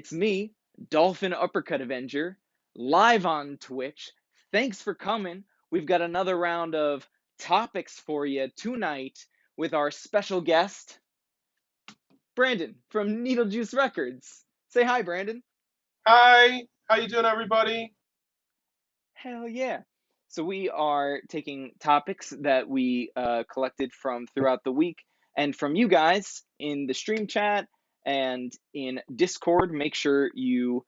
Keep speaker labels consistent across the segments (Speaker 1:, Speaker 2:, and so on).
Speaker 1: It's me, Dolphin Uppercut Avenger, live on Twitch. Thanks for coming. We've got another round of topics for you tonight with our special guest, Brandon from Needlejuice Records. Say hi, Brandon.
Speaker 2: Hi, how you doing, everybody?
Speaker 1: Hell yeah. So we are taking topics that we collected from throughout the week and from you guys in the stream chat and in Discord. Make sure you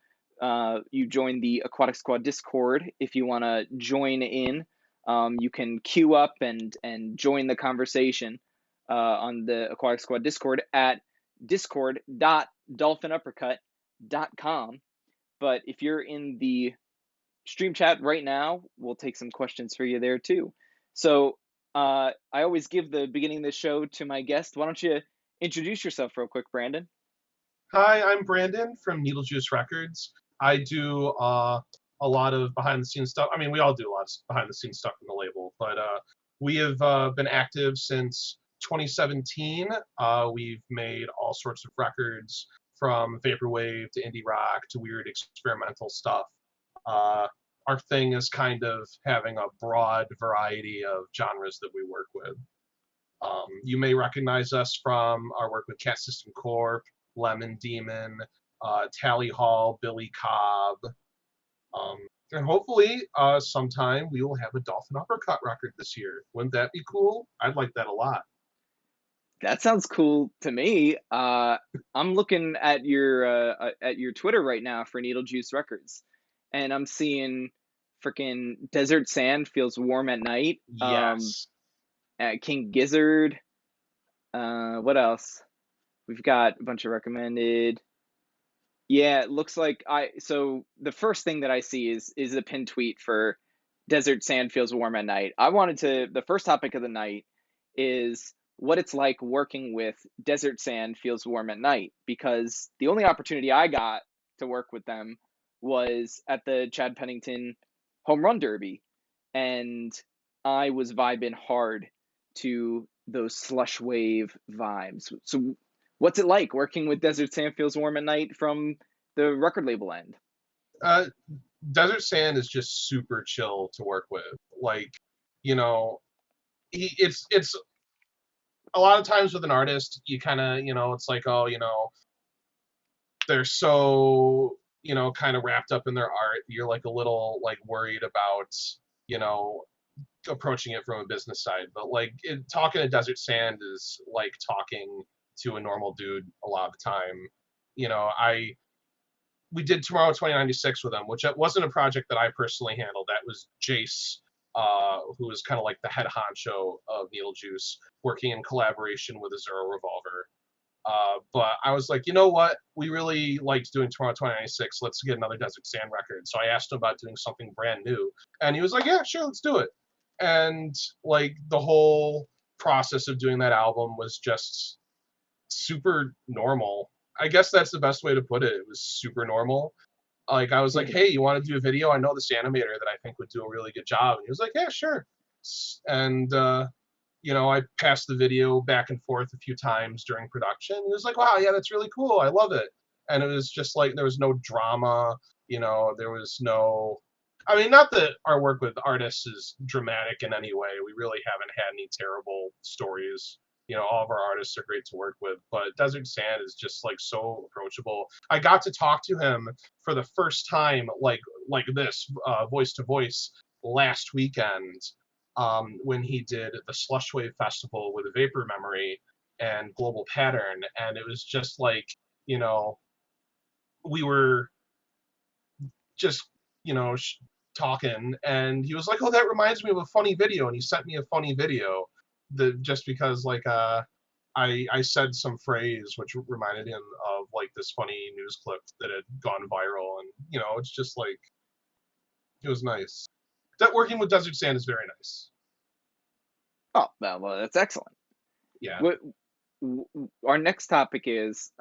Speaker 1: join the Aquatic Squad Discord if you want to join in. You can queue up and join the conversation on the Aquatic Squad Discord at discord.dolphinuppercut.com. But if you're in the stream chat right now, we'll take some questions for you there too. So I always give the beginning of the show to my guest. Why don't you introduce yourself real quick, Brandon?
Speaker 2: Hi, I'm Brandon from Needlejuice Records. I do a lot of behind-the-scenes stuff. I mean, we all do a lot of behind-the-scenes stuff in the label, but we have been active since 2017. We've made all sorts of records from vaporwave to indie rock to weird experimental stuff. Uh, our thing is kind of having a broad variety of genres that we work with. You may recognize us from our work with Cat System Corp, Lemon Demon, Tally Hall, Billy Cobb, and hopefully sometime we will have a Dolphin Uppercut record this year. Wouldn't that be cool? I'd like that a lot.
Speaker 1: That sounds cool to me. I'm looking at your Twitter right now for Needlejuice Records, and I'm seeing freaking Desert Sand Feels Warm at Night.
Speaker 2: Yes.
Speaker 1: King Gizzard. What else? We've got a bunch of recommended. Yeah, it looks like so the first thing that I see is a pin tweet for Desert Sand Feels Warm at Night. The first topic of the night is what it's like working with Desert Sand Feels Warm at Night, because the only opportunity I got to work with them was at the Chad Pennington Home Run Derby, and I was vibing hard to those slush wave vibes. So what's it like working with Desert Sand Feels Warm at Night from the record label end?
Speaker 2: Uh, Desert Sand is just super chill to work with. Like, you know, it's a lot of times with an artist, you kind of, it's like, oh, they're so, kind of wrapped up in their art. You're like a little like worried about, you know, approaching it from a business side. But like talking to Desert Sand is like talking to a normal dude a lot of the time. You know, we did Tomorrow 2096 with them, which wasn't a project that I personally handled. That was Jace, who was kind of like the head honcho of Needlejuice, working in collaboration with Azura Revolver. But I was like, you know what? We really liked doing Tomorrow 2096. Let's get another Desert Sand record. So I asked him about doing something brand new, and he was like, yeah, sure, let's do it. And like the whole process of doing that album was just super normal. I guess that's the best way to put it. It was super normal. Like I was like, hey, you want to do a video? I know this animator that I think would do a really good job. And he was like, yeah, sure. And I passed the video back and forth a few times during production. He was like, wow, yeah, that's really cool. I love it. And it was just like there was no drama. There was no. I mean, not that our work with artists is dramatic in any way. We really haven't had any terrible stories. All of our artists are great to work with, but Desert Sand is just like so approachable. I got to talk to him for the first time, like this, voice to voice, last weekend, when he did the Slushwave Festival with Vapor Memory and Global Pattern, and it was just like, we were just, talking, and he was like, "Oh, that reminds me of a funny video," and he sent me a funny video just because like I said some phrase which reminded him of like this funny news clip that had gone viral, and it's just like it was nice. That working with Desert Sand is very nice.
Speaker 1: Oh, well, that's excellent.
Speaker 2: Yeah.
Speaker 1: What our next topic is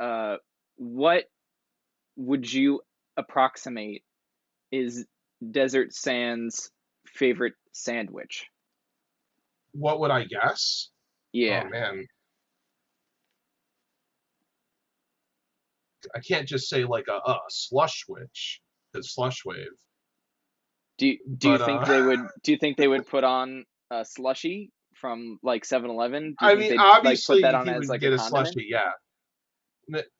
Speaker 1: what would you approximate is Desert Sand's favorite sandwich?
Speaker 2: What would I guess? Oh
Speaker 1: Yeah.
Speaker 2: man. I can't just say like a slush witch, because slush wave.
Speaker 1: Do you
Speaker 2: But
Speaker 1: think they would put on a slushy from like 7-Eleven? Do you
Speaker 2: I
Speaker 1: think
Speaker 2: mean,
Speaker 1: they'd like put that
Speaker 2: obviously
Speaker 1: on
Speaker 2: he
Speaker 1: as
Speaker 2: would
Speaker 1: like a
Speaker 2: get a
Speaker 1: condiment?
Speaker 2: slushy, yeah.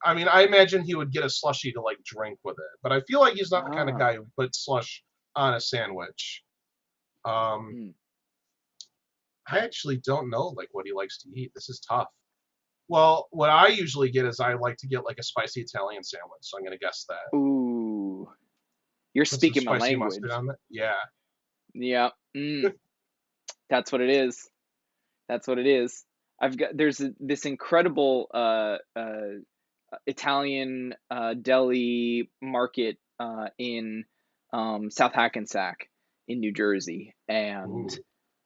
Speaker 2: I mean, I imagine he would get a slushy to like drink with it, but I feel like he's not the kind of
Speaker 1: Ah.
Speaker 2: guy who would put slush on a sandwich. Um,
Speaker 1: Hmm.
Speaker 2: I actually don't know like what he likes to eat. This is tough. Well, what I usually get is I like to get like a spicy Italian sandwich, so I'm gonna guess that.
Speaker 1: Ooh, you're
Speaker 2: Put some
Speaker 1: speaking my
Speaker 2: spicy mustard
Speaker 1: language.
Speaker 2: on it. Yeah.
Speaker 1: Yeah. That's what it is. That's what it is. This incredible Italian deli market in South Hackensack in New Jersey, and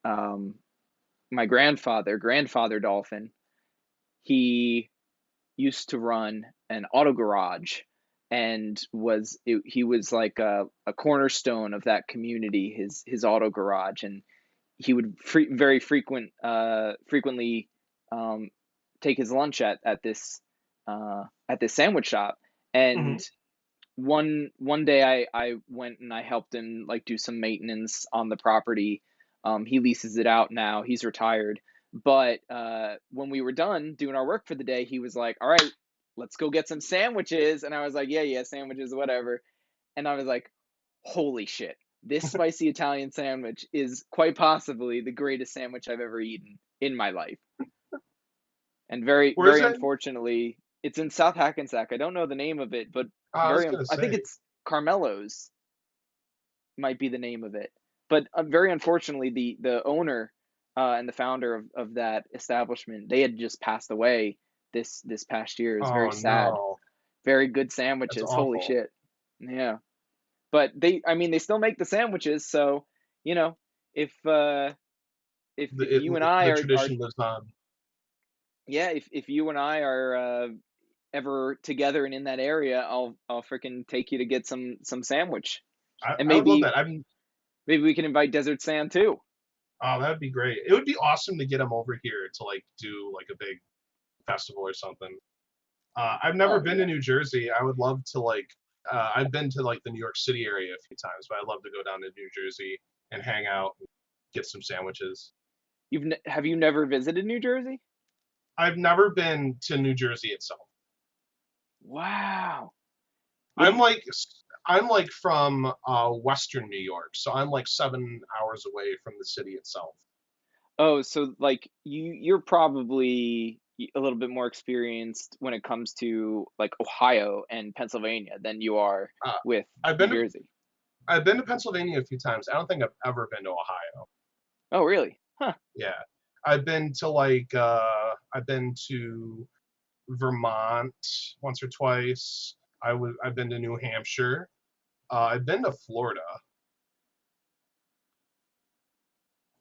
Speaker 2: Ooh.
Speaker 1: um, my grandfather Dolphin, he used to run an auto garage and he was like a cornerstone of that community, his auto garage, and he would frequently um, take his lunch at this sandwich shop.
Speaker 2: Hmm.
Speaker 1: And one day I went and I helped him like do some maintenance on the property. He leases it out now. He's retired. But when we were done doing our work for the day, he was like, "All right, let's go get some sandwiches." And I was like, "Yeah, yeah, sandwiches, whatever." And I was like, "Holy shit. This spicy Italian sandwich is quite possibly the greatest sandwich I've ever eaten in my life." And very,
Speaker 2: Where is
Speaker 1: very
Speaker 2: it?
Speaker 1: unfortunately, it's in South Hackensack. I don't know the name of it, but
Speaker 2: I was gonna
Speaker 1: I think
Speaker 2: say.
Speaker 1: it's Carmelo's might be the name of it. But very unfortunately, the owner and the founder of that establishment, they had just passed away this past year. It was very
Speaker 2: Oh
Speaker 1: sad.
Speaker 2: no,
Speaker 1: Very good
Speaker 2: that's
Speaker 1: sandwiches. Holy
Speaker 2: awful.
Speaker 1: shit. Yeah. But I mean, they still make the sandwiches, so you know, if if you and I
Speaker 2: The
Speaker 1: are
Speaker 2: tradition lives on.
Speaker 1: yeah, if you and I are ever together and in that area, I'll freaking take you to get some sandwich, and
Speaker 2: I would love
Speaker 1: maybe
Speaker 2: that. I mean,
Speaker 1: we can invite Desert Sand too.
Speaker 2: oh, that'd be great. It would be awesome to get him over here to like do like a big festival or something. I've never
Speaker 1: Oh
Speaker 2: been to
Speaker 1: yeah,
Speaker 2: New Jersey. I would love to like. I've been to like the New York City area a few times, but I'd love to go down to New Jersey and hang out, and get some sandwiches.
Speaker 1: have you never visited New Jersey?
Speaker 2: I've never been to New Jersey itself.
Speaker 1: Wow. What do
Speaker 2: I'm
Speaker 1: you?
Speaker 2: like I'm like from Western New York, so I'm like 7 hours away from the city itself.
Speaker 1: Oh, so like you're probably a little bit more experienced when it comes to like Ohio and Pennsylvania than you are
Speaker 2: Uh,
Speaker 1: with
Speaker 2: I've
Speaker 1: New
Speaker 2: been to
Speaker 1: Jersey.
Speaker 2: I've been to Pennsylvania a few times. I don't think I've ever been to Ohio.
Speaker 1: Oh, really? Huh.
Speaker 2: Yeah, I've been to Vermont once or twice. I've been to New Hampshire. I've been to Florida,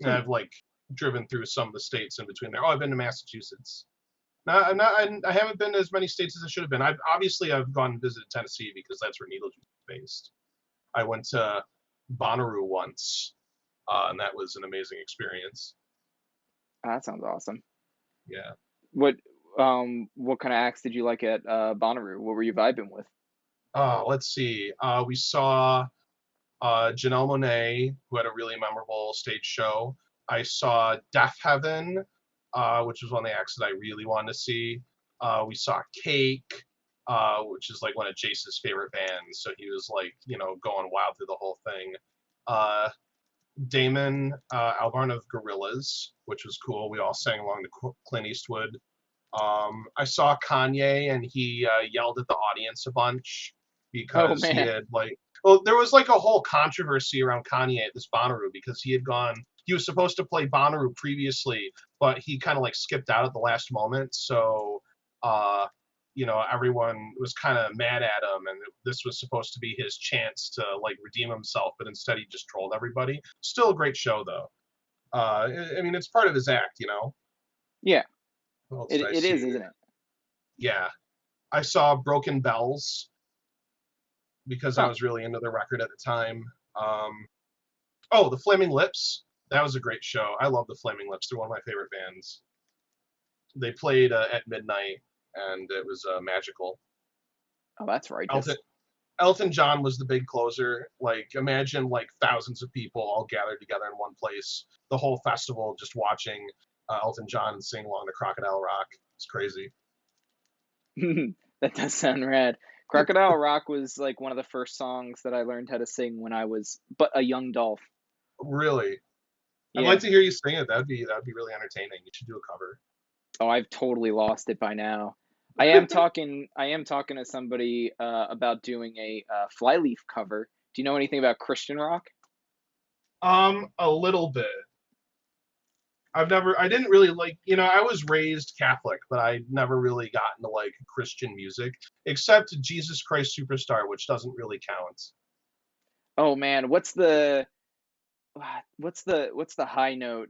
Speaker 2: and
Speaker 1: Hmm.
Speaker 2: I've like driven through some of the states in between there. Oh, I've been to Massachusetts. I haven't been to as many states as I should have been. I've gone and visited Tennessee because that's where Needlejuice is based. I went to Bonnaroo once, and that was an amazing experience.
Speaker 1: That sounds awesome.
Speaker 2: Yeah.
Speaker 1: What what kind of acts did you like at Bonnaroo? What were you vibing with?
Speaker 2: Let's see. We saw Janelle Monáe, who had a really memorable stage show. I saw Death Heaven, which was one of the acts that I really wanted to see. We saw Cake, which is like one of Jace's favorite bands. So he was like, going wild through the whole thing. Uh, Damon Albarn of Gorillaz, which was cool. We all sang along to Clint Eastwood. I saw Kanye and he yelled at the audience a bunch
Speaker 1: Oh
Speaker 2: because he
Speaker 1: man.
Speaker 2: had like, well, there was like a whole controversy around Kanye at this Bonnaroo because he was supposed to play Bonnaroo previously, but he kind of like skipped out at the last moment. So, uh, everyone was kind of mad at him, and this was supposed to be his chance to like redeem himself, but instead he just trolled everybody. Still a great show though. I mean, it's part of his act.
Speaker 1: Yeah,
Speaker 2: What else did I
Speaker 1: it is,
Speaker 2: see?
Speaker 1: isn't it?
Speaker 2: Yeah, I saw Broken Bells because I
Speaker 1: Huh.
Speaker 2: was really into the record at the time. Um, oh, the Flaming Lips. That was a great show. I love the Flaming Lips. They're one of my favorite bands. They played at midnight, and it was magical.
Speaker 1: Oh, that's
Speaker 2: Elton
Speaker 1: righteous.
Speaker 2: Elton John was the big closer. Like imagine like thousands of people all gathered together in one place, the whole festival just watching Elton John sing along to Crocodile Rock. It's crazy.
Speaker 1: That does sound rad. Crocodile Rock was like one of the first songs that I learned how to sing when I was but a young dolph.
Speaker 2: Really, I'd like
Speaker 1: Yeah.
Speaker 2: to hear you sing it. That'd be really entertaining. You should do a cover.
Speaker 1: Oh, I've totally lost it by now. I am talking to somebody about doing a Flyleaf cover. Do you know anything about Christian rock?
Speaker 2: A little bit. I didn't really like, I was raised Catholic, but I never really got into like Christian music, except Jesus Christ Superstar, which doesn't really count.
Speaker 1: Oh man, what's the high note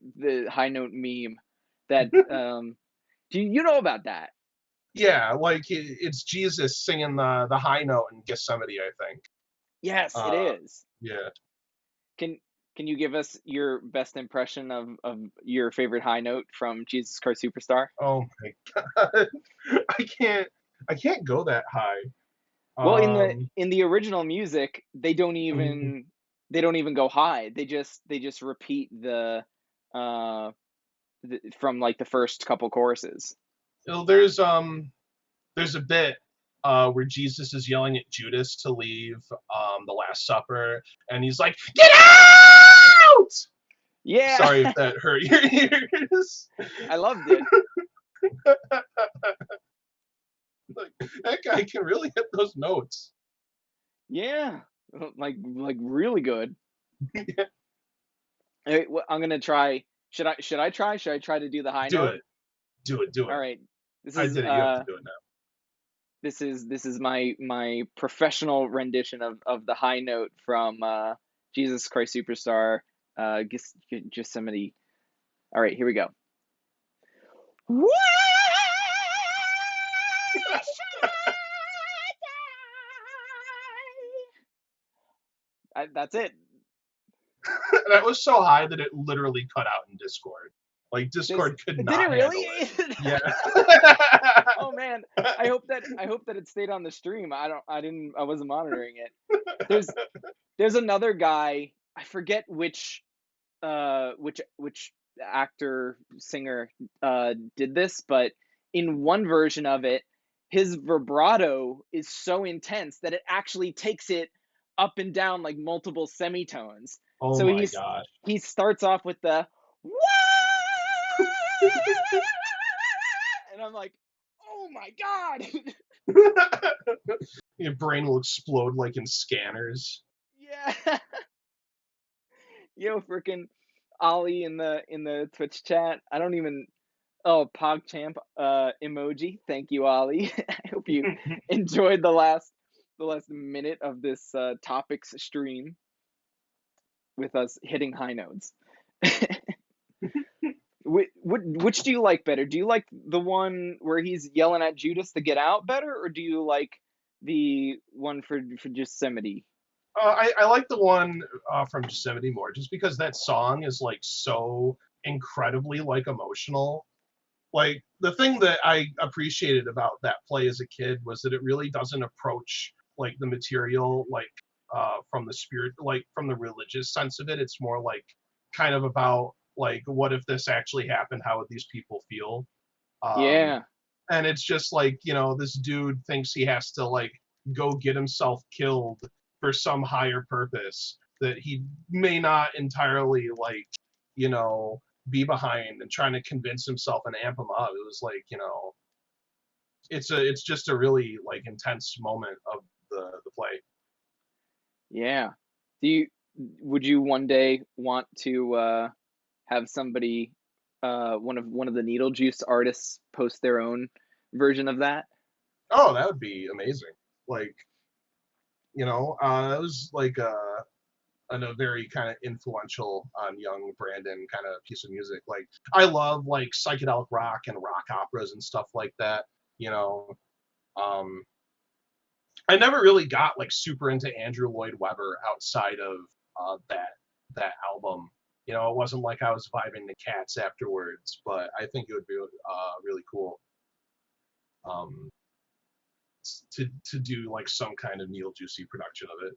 Speaker 1: meme that do you know about that?
Speaker 2: Yeah, like it's Jesus singing the high note in Gethsemane, I think.
Speaker 1: Yes, it
Speaker 2: Uh,
Speaker 1: is.
Speaker 2: yeah.
Speaker 1: Can can you give us your best impression of your favorite high note from Jesus Christ Superstar?
Speaker 2: Oh my God, I can't, I can't go that high.
Speaker 1: Well,
Speaker 2: Um,
Speaker 1: in the original music,
Speaker 2: mm,
Speaker 1: they don't even go high. They just repeat uh from like the first couple choruses.
Speaker 2: you know, there's a bit where Jesus is yelling at Judas to leave the Last Supper, and he's like, "Get out!"
Speaker 1: Yeah,
Speaker 2: Sorry if that hurt your ears.
Speaker 1: I loved it.
Speaker 2: Like that guy can really hit those notes.
Speaker 1: Yeah, like really good. Hey, I'm gonna try. Should I try? Should I try to do the high
Speaker 2: Do
Speaker 1: note?
Speaker 2: it, do it, do
Speaker 1: All
Speaker 2: it.
Speaker 1: right. This
Speaker 2: I
Speaker 1: is
Speaker 2: did it. You have to do it
Speaker 1: this is my professional rendition of the high note from Jesus Christ Superstar. Just somebody. All right, here we go. That's it.
Speaker 2: now. That was so high that it literally cut out in Discord. Like Discord could
Speaker 1: Did it
Speaker 2: not
Speaker 1: really?
Speaker 2: handle it. Yeah.
Speaker 1: Oh man, I hope that it stayed on the stream. I wasn't monitoring it. There's there's another guy. I forget which actor singer did this, but in one version of it, his vibrato is so intense that it actually takes it up and down like multiple semitones.
Speaker 2: Oh
Speaker 1: So
Speaker 2: my gosh.
Speaker 1: he starts off with the and I'm like, oh my god.
Speaker 2: Your brain will explode like in scanners.
Speaker 1: Yeah. Yo, freaking Ollie in the Twitch chat. I don't even. Oh, PogChamp emoji. Thank you, Ollie. I hope you enjoyed the last minute of this topics stream with us hitting high notes. Which do you like better? Do you like the one where he's yelling at Judas to get out better, or do you like the one for Yosemite?
Speaker 2: I like the one from Yosemite more, just because that song is like so incredibly like emotional. Like the thing that I appreciated about that play as a kid was that it really doesn't approach like the material like from the spirit, like from the religious sense of it. It's more like kind of about like what if this actually happened? How would these people feel? Um,
Speaker 1: Yeah,
Speaker 2: and it's just like this dude thinks he has to like go get himself killed for some higher purpose that he may not entirely like you know be behind, and trying to convince himself and amp him up. It was like it's just a really like intense moment of the play.
Speaker 1: yeah. Do you would you one day want to have somebody one of the Needlejuice artists post their own version of that?
Speaker 2: Oh, that would be amazing. Like it was like a very kind of influential on young Brandon kind of piece of music. Like I love like psychedelic rock and rock operas and stuff like that. You know, um, I never really got like super into Andrew Lloyd Webber outside of that album. It wasn't like I was vibing to Cats afterwards, but I think it would be really cool. Um, to do like some kind of Needlejuicy production of it.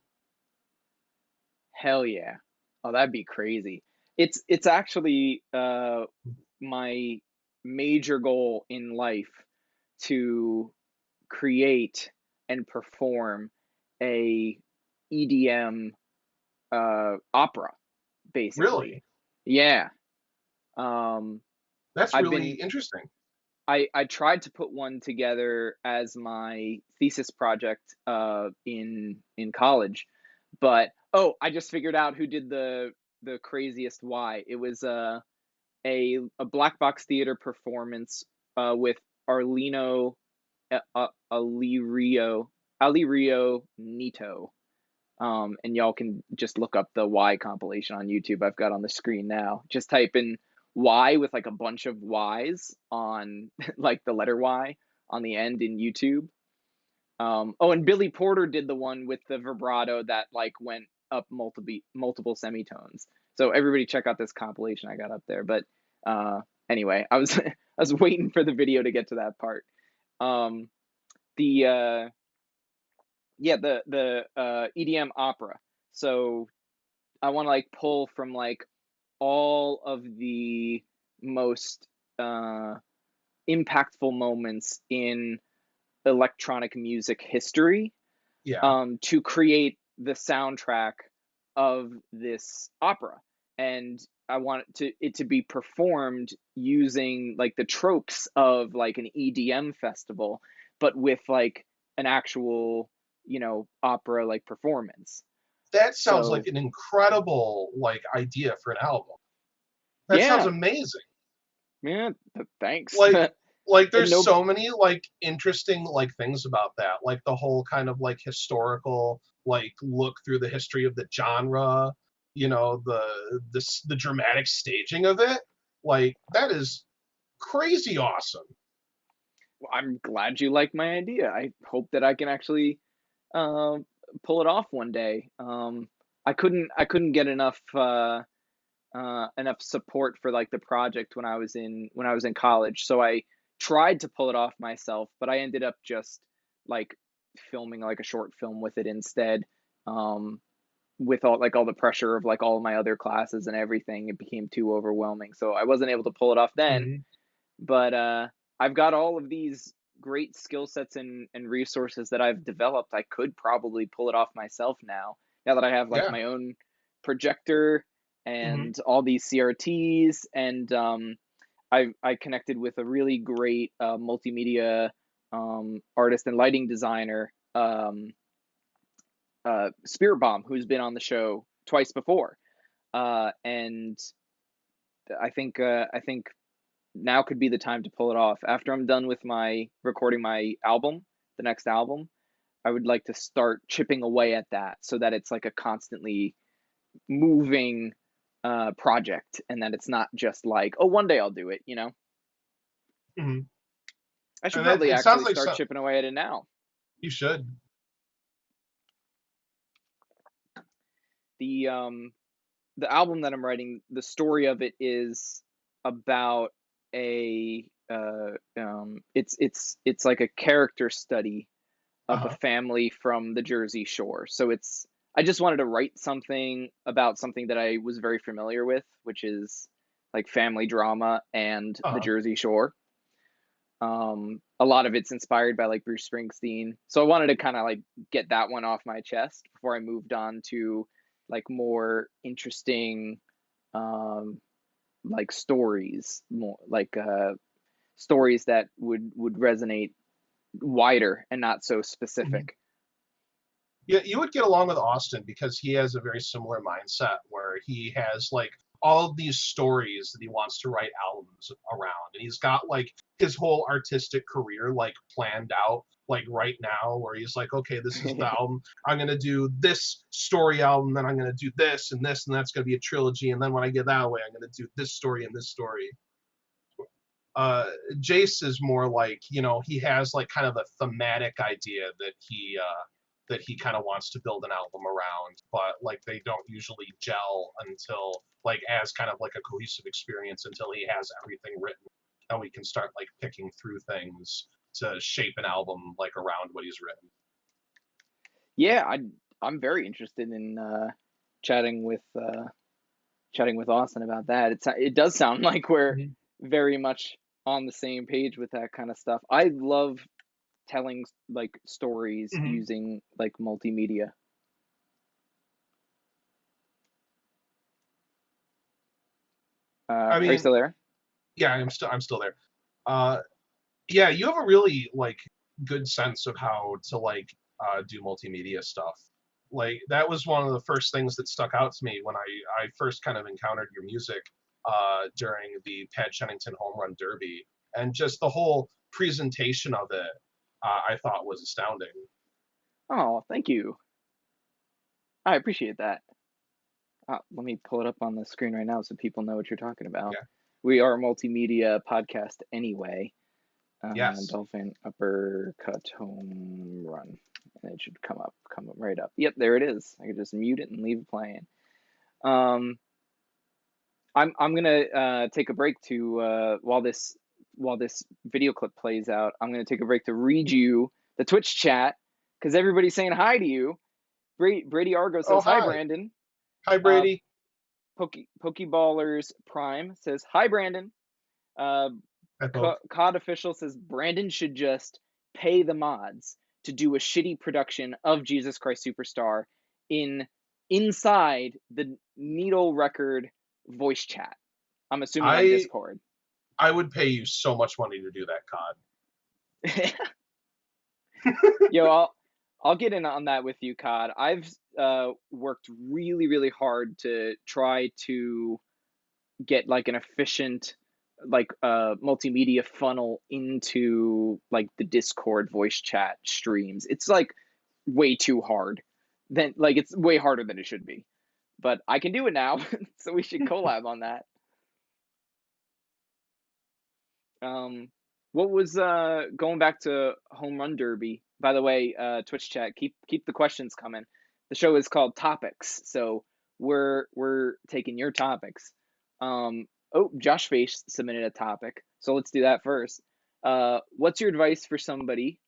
Speaker 1: Hell yeah. Oh, that'd be crazy. It's actually my major goal in life to create and perform a EDM opera, basically.
Speaker 2: Really,
Speaker 1: Yeah. Um,
Speaker 2: that's
Speaker 1: I've
Speaker 2: really
Speaker 1: been
Speaker 2: interesting.
Speaker 1: I tried to put one together as my thesis project in college, but oh, I just figured out who did the craziest why. It was a black box theater performance with Arlino Alirio Nito. And y'all can just look up the Y compilation on YouTube I've got on the screen now. Just type in Y with like a bunch of Y's on like the letter Y on the end in YouTube. Oh, and Billy Porter did the one with the vibrato that like went up multiple semitones. So everybody check out this compilation I got up there. But anyway, I was I was waiting for the video to get to that part. Um, the yeah, the EDM opera. So I want to like pull from like all of the most impactful moments in electronic music history
Speaker 2: Yeah,
Speaker 1: to create the soundtrack of this opera. And I want it to be performed using like the tropes of like an EDM festival, but with like an actual, opera like performance.
Speaker 2: that sounds like
Speaker 1: So
Speaker 2: an incredible like idea for an album. That sounds
Speaker 1: yeah,
Speaker 2: amazing.
Speaker 1: man, thanks.
Speaker 2: Like
Speaker 1: And
Speaker 2: there's
Speaker 1: no,
Speaker 2: so many like interesting like things about that. Like the whole kind of like historical like look through the history of the genre, the dramatic staging of it. Like that is crazy awesome.
Speaker 1: I'm glad you like my idea. I hope that I can actually uh, pull it off one day. I couldn't get enough support for like the project when I was in college. So I tried to pull it off myself, but I ended up just like filming like a short film with it instead. Um, with all the pressure of like all of my other classes and everything, it became too overwhelming. So I wasn't able to pull it off then.
Speaker 2: Mhm.
Speaker 1: But I've got all of these great skill sets and resources that I've developed. I could probably pull it off myself now. Now that I have like
Speaker 2: Yeah.
Speaker 1: my own projector
Speaker 2: Hmm.
Speaker 1: and all these CRTs, and I connected with a really great multimedia artist and lighting designer, Spirit Bomb, who's been on the show twice before, and I think now could be the time to pull it off. After I'm done with my recording my album, the next album, I would like to start chipping away at that so that it's like a constantly moving project and that it's not just like, oh, one day I'll do it.
Speaker 2: Hmm.
Speaker 1: I should
Speaker 2: And that,
Speaker 1: probably
Speaker 2: it sounds
Speaker 1: actually
Speaker 2: like
Speaker 1: start
Speaker 2: some,
Speaker 1: chipping away at it now.
Speaker 2: you should.
Speaker 1: The the album that I'm writing, the story of it is about a it's like a character study of a
Speaker 2: Uh-huh.
Speaker 1: family from the Jersey Shore. So I just wanted to write something about something that I was very familiar with, which is like family drama and the
Speaker 2: Uh-huh.
Speaker 1: Jersey Shore. A lot of it's inspired by like Bruce Springsteen. So I wanted to kind of like get that one off my chest before I moved on to like more interesting um like stories, more like stories that would resonate wider and not so
Speaker 2: Hmm.
Speaker 1: specific.
Speaker 2: Yeah, you would get along with Austin because he has a very similar mindset where he has like all of these stories that he wants to write albums around, and he's got like his whole artistic career like planned out like right now where he's like, okay, this is the album, I'm going to do this story album, then I'm going to do this and this, and that's going to be a trilogy, and then when I get that way I'm going to do this story and this story. uh Jace is more like, he has like kind of a thematic idea that he kind of wants to build an album around, but like they don't usually gel until like as kind of like a cohesive experience until he has everything written and we can start like picking through things. to shape an album like around what he's written.
Speaker 1: Yeah, I'm very interested in chatting with chatting with Austin about that. It does sound like we're
Speaker 2: Mhm.
Speaker 1: very much on the same page with that kind of stuff. I love telling like stories
Speaker 2: Mhm.
Speaker 1: using like multimedia.
Speaker 2: I
Speaker 1: Are you
Speaker 2: mean,
Speaker 1: still there?
Speaker 2: yeah, I'm still there. Uh, yeah, you have a really like good sense of how to like do multimedia stuff. Like that was one of the first things that stuck out to me when I first kind of encountered your music during the Pat Shennington Home Run Derby, and just the whole presentation of it, I thought was astounding.
Speaker 1: Oh, thank you. I appreciate that. Let me pull it up on the screen right now so people know what you're talking about.
Speaker 2: Yeah.
Speaker 1: We are a multimedia podcast anyway.
Speaker 2: Yes.
Speaker 1: Dolphin Uppercut Home Run. And it should come up right up. Yep, there it is. I can just mute it and leave it playing. Um, I'm gonna take a break to while this video clip plays out. I'm gonna take a break to read you the Twitch chat because everybody's saying hi to you. Brady Argo
Speaker 2: Oh,
Speaker 1: says hi,
Speaker 2: hi.
Speaker 1: Brandon.
Speaker 2: Hi,
Speaker 1: Uh,
Speaker 2: Brady.
Speaker 1: Pokeballers Prime says hi, Brandon. Uh,
Speaker 2: Hi, Poke.
Speaker 1: COD official says Brandon should just pay the mods to do a shitty production of Jesus Christ Superstar inside the Needle Record voice chat. I'm assuming on
Speaker 2: I
Speaker 1: Discord.
Speaker 2: I would pay you so much money to do that, COD.
Speaker 1: Yo, I'll get in on that with you, COD. I've worked really hard to try to get like an efficient like multimedia funnel into like the Discord voice chat streams. It's like way too hard. Then like it's way harder than it should be. But I can do it now, so we should collab on that. Um what was going back to Home Run Derby? By the way, Twitch chat, keep the questions coming. The show is called Topics, so we're taking your topics. Oh, Josh Face submitted a topic, so let's do that first. What's your advice for somebody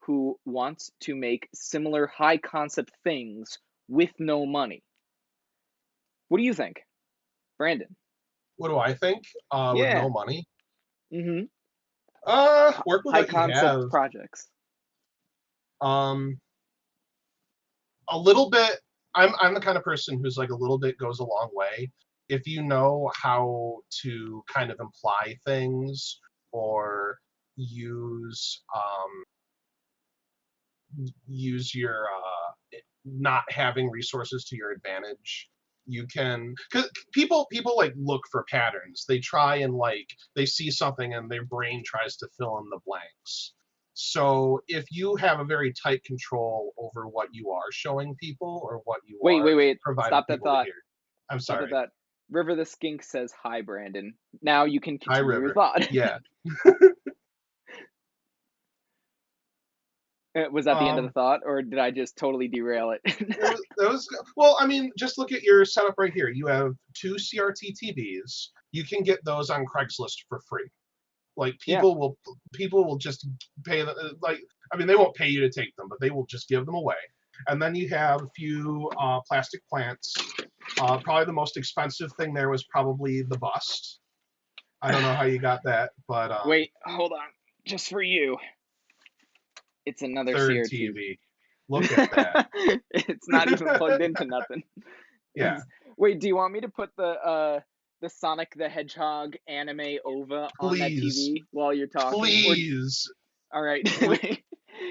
Speaker 1: who wants to make similar high concept things with no money? What do you think, Brandon?
Speaker 2: What do I think? With
Speaker 1: Yeah.
Speaker 2: no money?
Speaker 1: Mm-hmm.
Speaker 2: Work with
Speaker 1: High
Speaker 2: what you
Speaker 1: concept
Speaker 2: have.
Speaker 1: projects.
Speaker 2: Um, a little bit. I'm the kind of person who's like a little bit goes a long way. If you know how to kind of imply things or use use your not having resources to your advantage, you can, because people like look for patterns. They try and like they see something and their brain tries to fill in the blanks. So if you have a very tight control over what you are showing people or what you are
Speaker 1: Wait.
Speaker 2: providing
Speaker 1: Stop that
Speaker 2: people to
Speaker 1: thought.
Speaker 2: hear. I'm
Speaker 1: Stop that
Speaker 2: sorry.
Speaker 1: thought. River the Skink says hi, Brandon. Now you can
Speaker 2: Hi,
Speaker 1: continue your
Speaker 2: River.
Speaker 1: thought.
Speaker 2: Yeah.
Speaker 1: Was that the end of the
Speaker 2: um
Speaker 1: thought, or did I just totally derail it?
Speaker 2: Those, well, I mean, just look at your setup right here. You have two CRT TVs. You can get those on Craigslist for free. Like
Speaker 1: Yeah.
Speaker 2: people will just pay the, like, I mean, they won't pay you to take them, but they will just give them away. And then you have a few plastic plants. Probably the most expensive thing there was probably the bust. I don't know how you got that, but
Speaker 1: Wait, hold on. Just for you. It's another
Speaker 2: third
Speaker 1: CRT.
Speaker 2: TV. Look at that.
Speaker 1: It's not even plugged into nothing.
Speaker 2: Yeah.
Speaker 1: It's, wait, do you want me to put the Sonic the Hedgehog anime OVA on that
Speaker 2: Please,
Speaker 1: TV while you're talking? Or
Speaker 2: please.
Speaker 1: all right.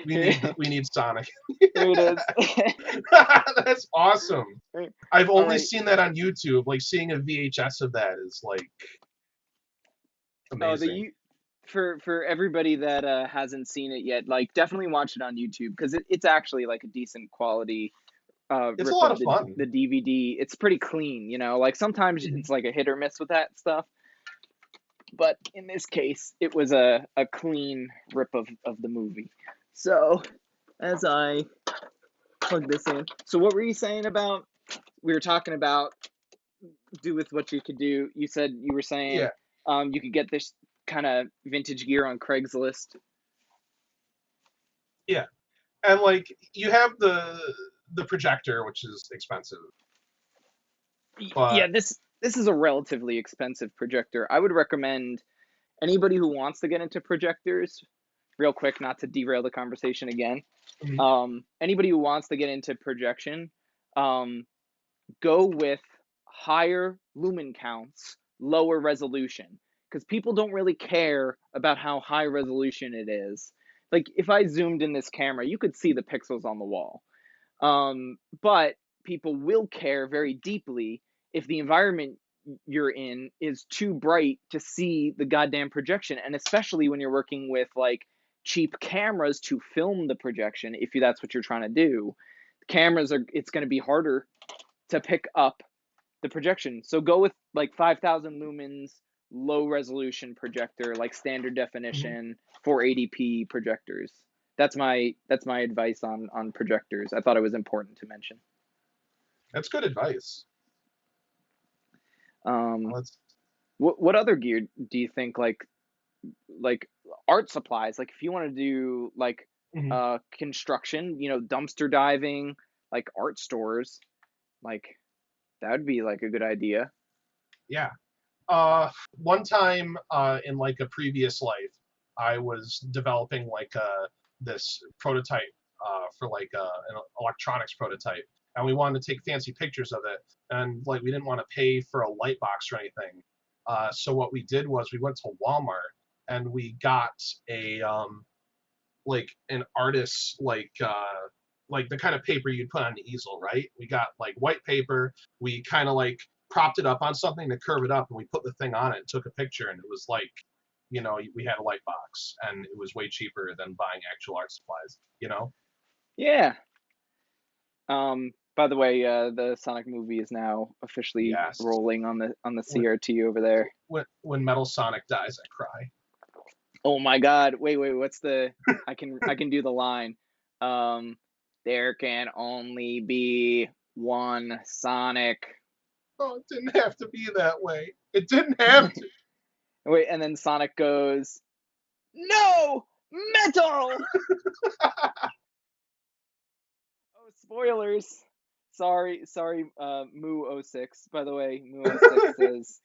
Speaker 2: We,
Speaker 1: Here
Speaker 2: we need Sonic.
Speaker 1: it is.
Speaker 2: That's awesome. I've
Speaker 1: All
Speaker 2: only
Speaker 1: right.
Speaker 2: seen that on YouTube. Like seeing a VHS of that is like
Speaker 1: Oh,
Speaker 2: amazing.
Speaker 1: for everybody that hasn't seen it yet, like definitely watch it on YouTube because it's actually like a decent quality
Speaker 2: It's a
Speaker 1: rip
Speaker 2: lot
Speaker 1: of
Speaker 2: of fun.
Speaker 1: the DVD. It's pretty clean, you know. Like sometimes
Speaker 2: Mhm.
Speaker 1: it's like a hit or miss with that stuff, but in this case, it was a clean rip of the movie. So as I plug this in, so what were you saying about? We were talking about do with what you could do. You said you were saying
Speaker 2: Yeah.
Speaker 1: you could get this kind of vintage gear on Craigslist.
Speaker 2: Yeah, and like you have the projector, which is expensive,
Speaker 1: Yeah,
Speaker 2: but
Speaker 1: this is a relatively expensive projector. I would recommend anybody who wants to get into projectors, real quick, not to derail the conversation again.
Speaker 2: mhm,
Speaker 1: Anybody who wants to get into projection, um, go with higher lumen counts, lower resolution, because people don't really care about how high resolution it is. Like if I zoomed in this camera, you could see the pixels on the wall. But people will care very deeply if the environment you're in is too bright to see the goddamn projection, and especially when you're working with like cheap cameras to film the projection, if that's what you're trying to do. Cameras are, it's going to be harder to pick up the projection. So go with like 5,000 lumens, low resolution projector, like standard
Speaker 2: mhm.
Speaker 1: definition 480p projectors. That's my advice on projectors. I thought it was important to mention.
Speaker 2: That's good advice.
Speaker 1: Um,
Speaker 2: Let's,
Speaker 1: what other gear do you think, like art supplies? Like if you want to do like
Speaker 2: mhm,
Speaker 1: construction, dumpster diving, like art stores, like that would be like a good idea.
Speaker 2: yeah. One time in like a previous life, I was developing like this prototype for like an electronics prototype, and we wanted to take fancy pictures of it, and like we didn't want to pay for a light box or anything. So what we did was we went to Walmart and we got a like an artist's like the kind of paper you'd put on the easel, right? We got like white paper. We kind of like propped it up on something to curve it up, and we put the thing on it and took a picture, and it was like, we had a light box, and it was way cheaper than buying actual art supplies, you know?
Speaker 1: Yeah. By the way, the Sonic movie is now officially
Speaker 2: Yes.
Speaker 1: rolling on the
Speaker 2: When
Speaker 1: CRT over there.
Speaker 2: when Metal Sonic dies, I cry.
Speaker 1: Oh my God! Wait, what's the? I can do the line. Um, there can only be one Sonic.
Speaker 2: Oh, it didn't have to be that way. It didn't have to.
Speaker 1: Wait, and then Sonic goes, "No metal." Oh, spoilers. Sorry, Moo06. By the way, Moo06 says,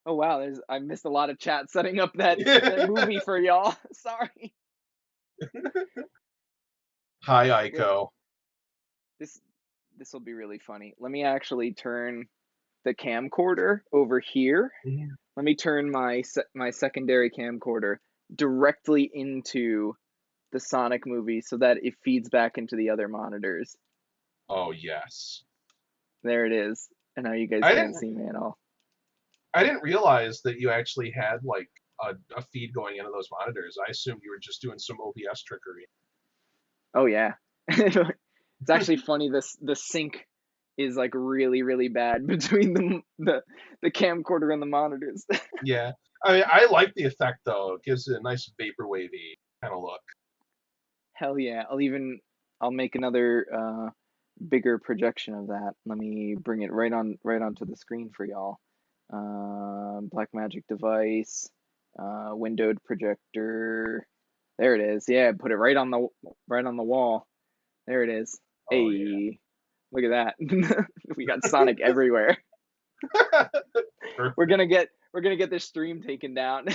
Speaker 1: "Oh wow, I missed a lot of chat setting up that movie for y'all." Sorry.
Speaker 2: Hi,
Speaker 1: Wait,
Speaker 2: Aiko.
Speaker 1: this this will be really funny. Let me actually turn the camcorder over here.
Speaker 2: Mhm.
Speaker 1: Let me turn my secondary camcorder directly into the Sonic movie so that it feeds back into the other monitors.
Speaker 2: Oh yes.
Speaker 1: There it is. And now you guys
Speaker 2: I
Speaker 1: can't
Speaker 2: didn't
Speaker 1: see me at all.
Speaker 2: I didn't realize that you actually had like a feed going into those monitors. I assumed you were just doing some OBS trickery.
Speaker 1: Oh yeah. It's actually funny, the sync is like really really bad between the camcorder and the monitors.
Speaker 2: Yeah, I like the effect though. It gives it a nice vaporwavy kind of look.
Speaker 1: Hell yeah. I'll make another bigger projection of that. Let me bring it right onto the screen for y'all. Blackmagic device, windowed projector. There it is. Yeah, put it right on the wall. There it is.
Speaker 2: Oh yeah,
Speaker 1: Hey, look at that. We got Sonic everywhere. We're
Speaker 2: perfect.
Speaker 1: gonna get we're gonna get this stream taken down.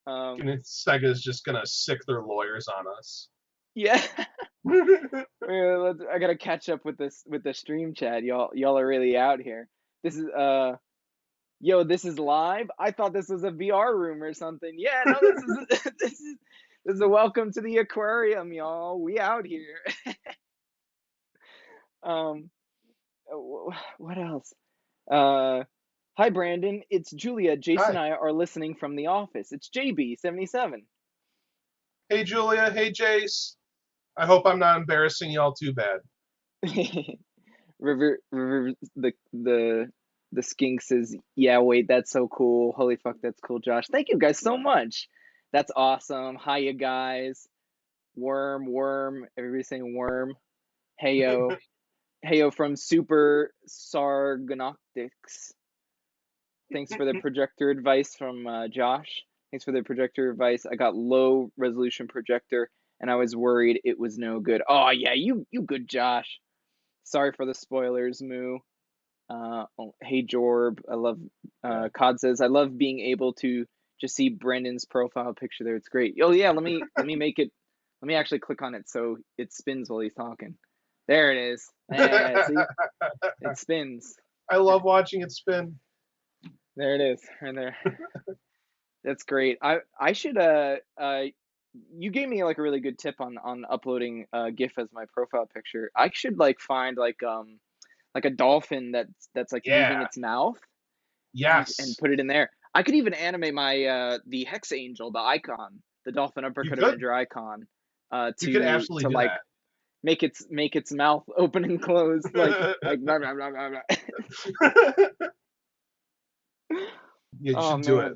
Speaker 1: um,
Speaker 2: Sega's just gonna sick their lawyers on us.
Speaker 1: yeah. I gotta catch up with the stream chat. Y'all are really out here. This is yo, this is live. I thought this was a VR room or something. Yeah, no, this is this is a welcome to the aquarium, y'all. We out here. Um, what else? Uh, Hi Brandon, it's Julia. Jason
Speaker 2: Hi,
Speaker 1: and I are listening from the office. It's JB77.
Speaker 2: hey Julia, hey Jace. I hope I'm not embarrassing y'all too bad.
Speaker 1: River, the skink says, "Yeah, wait, that's so cool. Holy fuck, that's cool, Josh. Thank you guys so much. That's awesome. Hiya, guys. Worm. Everybody's saying worm. Heyo from Super Sargonoctics. Thanks for the projector advice from Josh. Thanks for the projector advice. I got low resolution projector, and I was worried it was no good. Oh yeah, you good, Josh. Sorry for the spoilers, Moo. Oh, hey Jorb, I love.
Speaker 2: Yeah.
Speaker 1: Cod says I love being able to just see Brendan's profile picture there. It's great. Oh yeah, let me make it. Let me actually click on it so it spins while he's talking. There it is. Yeah, see, it spins.
Speaker 2: I love watching it spin.
Speaker 1: There it is, right there. That's great. I should you gave me like a really good tip on uploading GIF as my profile picture. I should like find like a dolphin that's like moving
Speaker 2: Yeah.
Speaker 1: its mouth and
Speaker 2: Yes.
Speaker 1: put it in there. I could even animate my the Hex Angel, the icon, the Dolphin
Speaker 2: You
Speaker 1: Uppercut
Speaker 2: could.
Speaker 1: Avenger icon,
Speaker 2: You could
Speaker 1: to
Speaker 2: absolutely do
Speaker 1: like make its mouth open and close
Speaker 2: that.
Speaker 1: like blah, blah, blah, blah, blah.
Speaker 2: Yeah, you
Speaker 1: Oh
Speaker 2: should do it.
Speaker 1: man,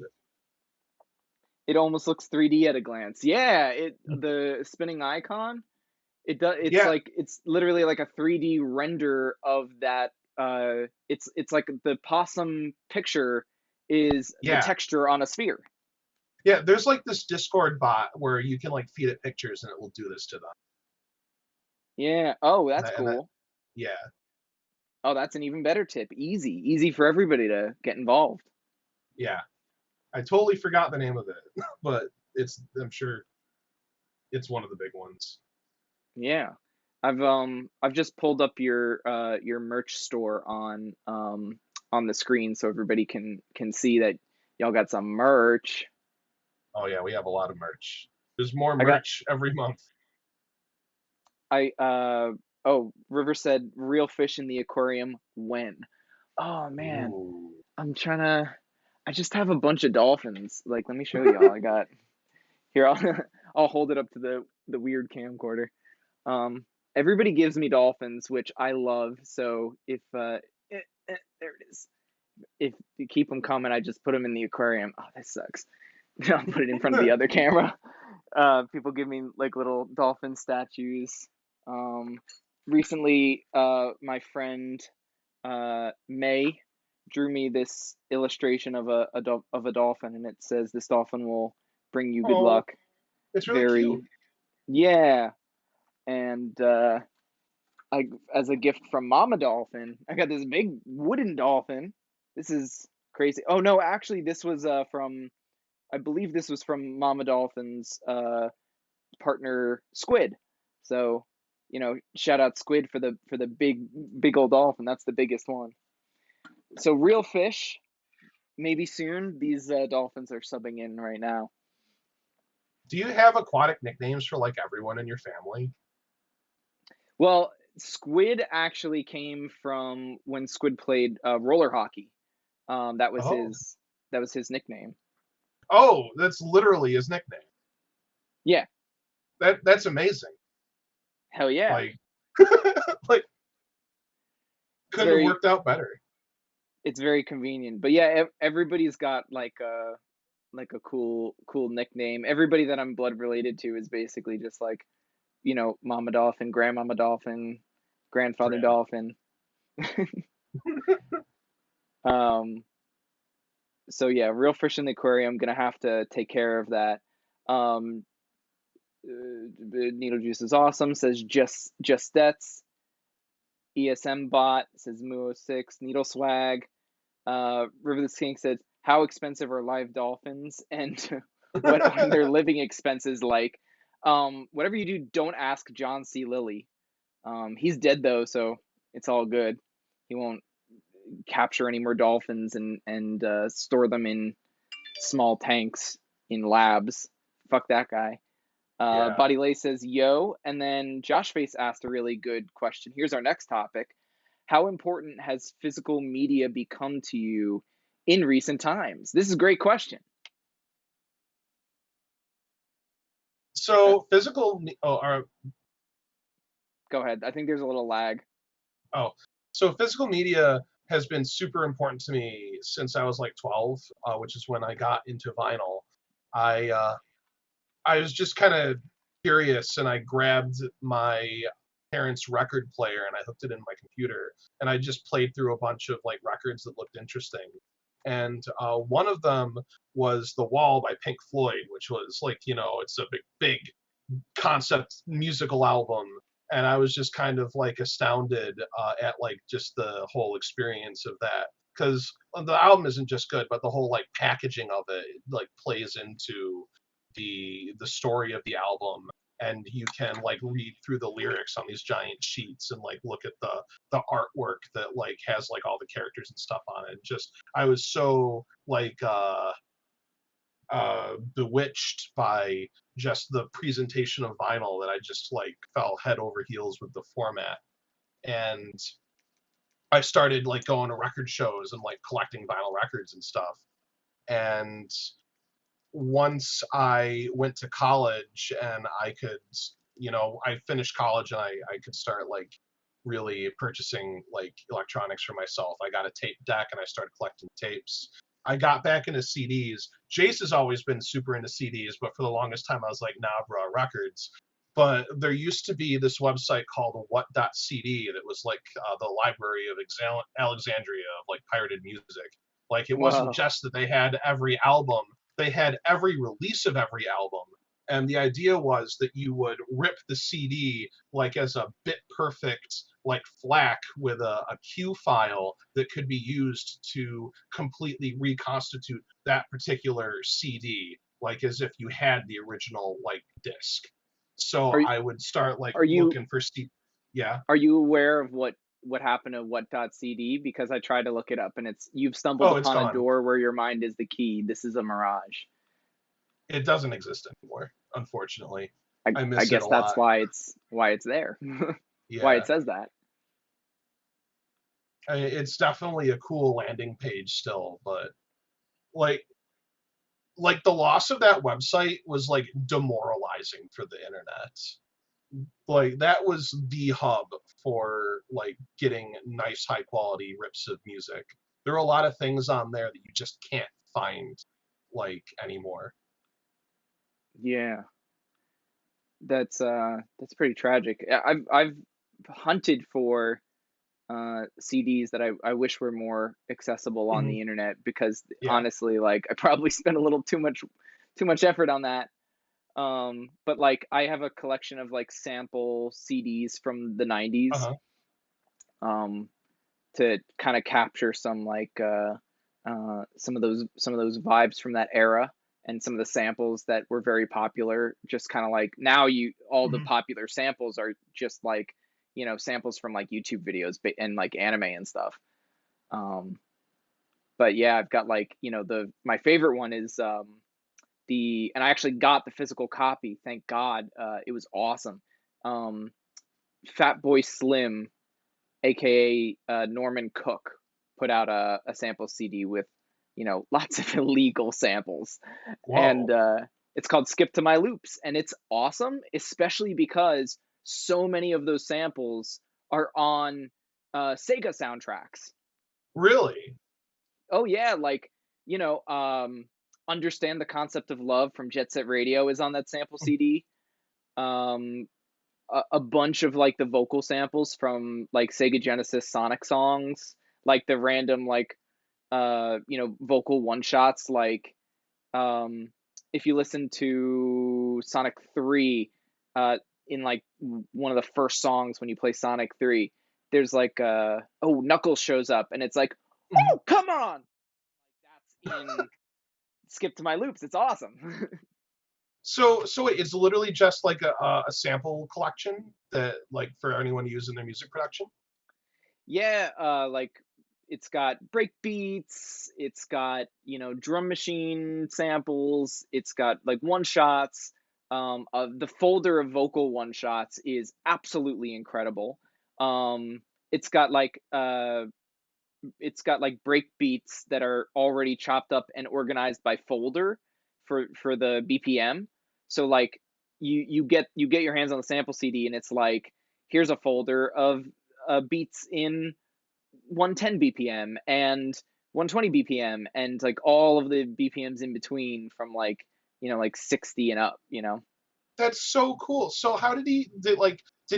Speaker 1: it almost looks 3D at a glance. Yeah, it the spinning icon. It does. It's
Speaker 2: Yeah.
Speaker 1: like it's literally like a 3D render of that. It's like the possum picture is the
Speaker 2: Yeah.
Speaker 1: texture on a sphere.
Speaker 2: Yeah. There's like this Discord bot where you can like feed it pictures and it will do this to them.
Speaker 1: Yeah. Oh,
Speaker 2: And
Speaker 1: that's
Speaker 2: that, and that
Speaker 1: cool.
Speaker 2: yeah.
Speaker 1: Oh, that's an even better tip. Easy for everybody to get involved.
Speaker 2: Yeah. I totally forgot the name of it, but I'm sure it's one of the big ones.
Speaker 1: Yeah. I've just pulled up your merch store on the screen so everybody can see that y'all got some merch.
Speaker 2: Oh yeah, we have a lot of merch. There's more
Speaker 1: I got
Speaker 2: merch every month.
Speaker 1: I oh, River said real fish in the aquarium when. Oh man,
Speaker 2: Ooh.
Speaker 1: I'm trying to I just have a bunch of dolphins. Like let me show y'all. I got here I'll I'll hold it up to the weird camcorder. Um Everybody gives me dolphins, which I love. So if there it is. If you keep them coming, I just put them in the aquarium. Oh, this sucks. I'll put it in front of the other camera. People give me like little dolphin statues. Um, Recently, my friend May drew me this illustration of of a dolphin, and it says this dolphin will bring you good
Speaker 2: Oh,
Speaker 1: luck.
Speaker 2: it's really
Speaker 1: Very
Speaker 2: cute.
Speaker 1: yeah, and I as a gift from Mama Dolphin, I got this big wooden dolphin. This is crazy. Oh no, actually, this was from I believe this was from Mama Dolphin's partner Squid. So, shout out Squid for the big old dolphin. That's the biggest one. So real fish, maybe soon. These dolphins are subbing in right now.
Speaker 2: Do you have aquatic nicknames for like everyone in your family?
Speaker 1: Well, Squid actually came from when Squid played roller hockey. Um, that was
Speaker 2: Oh,
Speaker 1: his that was his nickname.
Speaker 2: oh, that's literally his nickname.
Speaker 1: Yeah,
Speaker 2: That's amazing.
Speaker 1: hell yeah.
Speaker 2: Like, like
Speaker 1: It's
Speaker 2: couldn't have
Speaker 1: very
Speaker 2: worked out better.
Speaker 1: it's very convenient. But yeah, everybody's got like a cool nickname. Everybody that I'm blood related to is basically just like, Mama Dolphin, Grandmama Dolphin, Grandfather
Speaker 2: Grand.
Speaker 1: Dolphin. Um, so yeah, real fish in the aquarium. Gonna have to take care of that. Um, Needlejuice is awesome. Says just that's ESM bot says Moo06 Needle Swag. River the Skink said, "How expensive are live dolphins, and what are their living expenses like?" Whatever you do, don't ask John C. Lilly. He's dead though, so it's all good. He won't capture any more dolphins and store them in small tanks in labs. Fuck that guy.
Speaker 2: Yeah.
Speaker 1: Body Lay says, "Yo," and then Josh Face asked a really good question. Here's our next topic. How important has physical media become to you in recent times? This is a great question. Uh,
Speaker 2: So physical. Oh,
Speaker 1: Go ahead. I think there's a little lag.
Speaker 2: oh, so physical media has been super important to me since I was like 12, which is when I got into vinyl. I I was just kind of curious, and I grabbed my parents' record player and I hooked it in my computer, and I just played through a bunch of like records that looked interesting. and one of them was The Wall by Pink Floyd, which was like, it's a big concept musical album. And I was just kind of like astounded at like just the whole experience of that, because the album isn't just good, but the whole like packaging of it like plays into the story of the album. And you can like read through the lyrics on these giant sheets and like look at the artwork that like has like all the characters and stuff on it. Just I was so like bewitched by just the presentation of vinyl that I just like fell head over heels with the format. And I started like going to record shows and like collecting vinyl records and stuff. And once I went to college and I could, I finished college and I could start like really purchasing like electronics for myself. I got a tape deck and I started collecting tapes. I got back into CDs. Jace has always been super into CDs, but for the longest time I was like, nah, bro, records. But there used to be this website called what.cd that was like the library of Alexandria of like pirated music. Like it wasn't
Speaker 1: Whoa.
Speaker 2: just that they had every album, they had every release of every album. And the idea was that you would rip the CD like as a bit perfect like FLAC with a Q file that could be used to completely reconstitute that particular CD, like as if you had the original like disc. So
Speaker 1: Are
Speaker 2: I would start like
Speaker 1: are you
Speaker 2: looking for CD. Yeah.
Speaker 1: are you aware of what happened to what.cd? Because I tried to look it up and it's you've stumbled
Speaker 2: Oh, it's
Speaker 1: upon a
Speaker 2: gone.
Speaker 1: door where your mind is the key. This is a mirage.
Speaker 2: It doesn't exist anymore, unfortunately. I
Speaker 1: I
Speaker 2: miss it a
Speaker 1: guess that's
Speaker 2: lot.
Speaker 1: why it's there. Why it
Speaker 2: Yeah.
Speaker 1: says that.
Speaker 2: It's definitely a cool landing page still, but like the loss of that website was like demoralizing for the internet. Like that was the hub for like getting nice high quality rips of music. There are a lot of things on there that you just can't find like anymore.
Speaker 1: Yeah. That's pretty tragic. I've hunted for CDs that I wish were more accessible on
Speaker 2: Hmm.
Speaker 1: the internet because
Speaker 2: Yeah.
Speaker 1: honestly, like I probably spent a little too much effort on that. But like I have a collection of like sample CDs from the 90s
Speaker 2: Uh-huh.
Speaker 1: um to kind of capture some of those vibes from that era and some of the samples that were very popular. Just kind of like now you all the
Speaker 2: Hmm.
Speaker 1: popular samples are just like samples from like YouTube videos and like anime and stuff. Um, but yeah, I've got like the my favorite one is the and I actually got the physical copy. Thank God, it was awesome. Um, Fat Boy Slim, aka Norman Cook, put out a sample CD with lots of illegal samples, and
Speaker 2: Whoa.
Speaker 1: it's called "Skip to My Loops," and it's awesome, especially because so many of those samples are on Sega soundtracks.
Speaker 2: Really?
Speaker 1: Oh yeah, like you know, "Understand the Concept of Love" from Jet Set Radio is on that sample CD. Um, a bunch of like the vocal samples from like Sega Genesis Sonic songs, like the random like vocal one shots like um if you listen to Sonic 3 in like one of the first songs when you play Sonic 3, there's like Knuckles shows up and it's like,
Speaker 2: Mhm.
Speaker 1: "Oh, come on." That's in Skip to My Loops. It's awesome.
Speaker 2: So wait, it's literally just like a sample collection that like for anyone to use in their music production.
Speaker 1: Yeah, like it's got break beats, it's got, drum machine samples, it's got like one shots. The folder of vocal one shots is absolutely incredible. Um, it's got like break beats that are already chopped up and organized by folder for the BPM. So like you get your hands on the sample CD and it's like here's a folder of beats in 110 BPM and 120 BPM and like all of the BPMs in between from like like 60 and up.
Speaker 2: That's so cool. So how did he did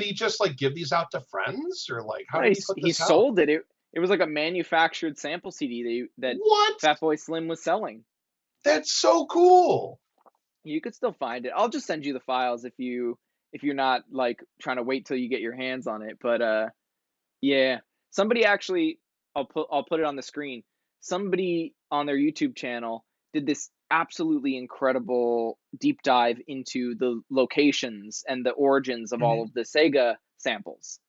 Speaker 2: he just like give these out to friends, or like how
Speaker 1: No,
Speaker 2: did he put
Speaker 1: he
Speaker 2: this out?
Speaker 1: sold it. It It was like a manufactured sample CD that
Speaker 2: What?
Speaker 1: Fatboy Slim was selling.
Speaker 2: That's so cool.
Speaker 1: You could still find it. I'll just send you the files if you're not like trying to wait till you get your hands on it. But yeah, somebody actually, I'll put it on the screen. Somebody on their YouTube channel did this absolutely incredible deep dive into the locations and the origins of all
Speaker 2: Mhm.
Speaker 1: of the Sega samples.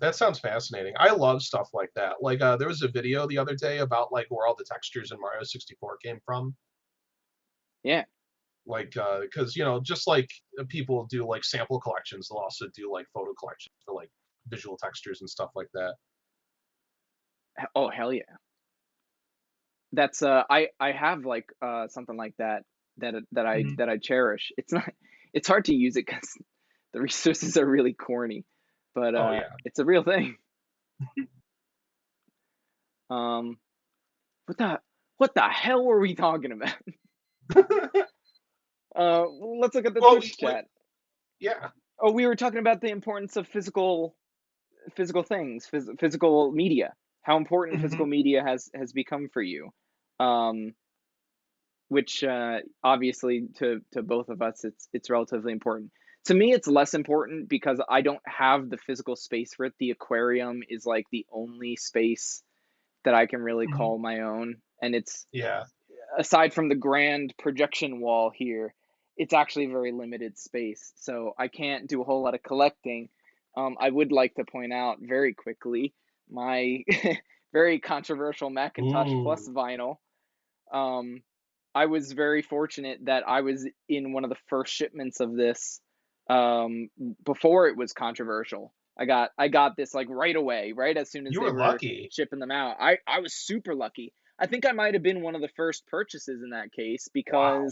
Speaker 2: That sounds fascinating. I love stuff like that. Like there was a video the other day about like where all the textures in Mario 64 came from.
Speaker 1: Yeah.
Speaker 2: Like because just like people do like sample collections, they'll also do like photo collections for like visual textures and stuff like that.
Speaker 1: Oh hell yeah. That's I have like something like that
Speaker 2: Mhm.
Speaker 1: that I cherish. It's not it's hard to use it because the resources are really corny, but
Speaker 2: Oh yeah.
Speaker 1: it's a real thing. Um, what the what the hell were we talking about? Let's look at the
Speaker 2: Well,
Speaker 1: Twitch chat.
Speaker 2: yeah.
Speaker 1: Oh, we were talking about the importance of physical things, physical media. How important
Speaker 2: Hmm.
Speaker 1: physical media has become for you. Um, which obviously to both of us it's relatively important. To me, it's less important because I don't have the physical space for it. The aquarium is like the only space that I can really
Speaker 2: Hmm.
Speaker 1: call my own, and it's
Speaker 2: Yeah.
Speaker 1: aside from the grand projection wall here, it's actually very limited space. So I can't do a whole lot of collecting. I would like to point out very quickly my very controversial Macintosh Plus
Speaker 2: Ooh.
Speaker 1: vinyl. Um, I was very fortunate that I was in one of the first shipments of this before it was controversial. I got this like right away, right as soon as
Speaker 2: You
Speaker 1: they
Speaker 2: were
Speaker 1: were
Speaker 2: lucky.
Speaker 1: shipping them out. I was super lucky. I think I might have been one of the first purchases in that case
Speaker 2: Wow.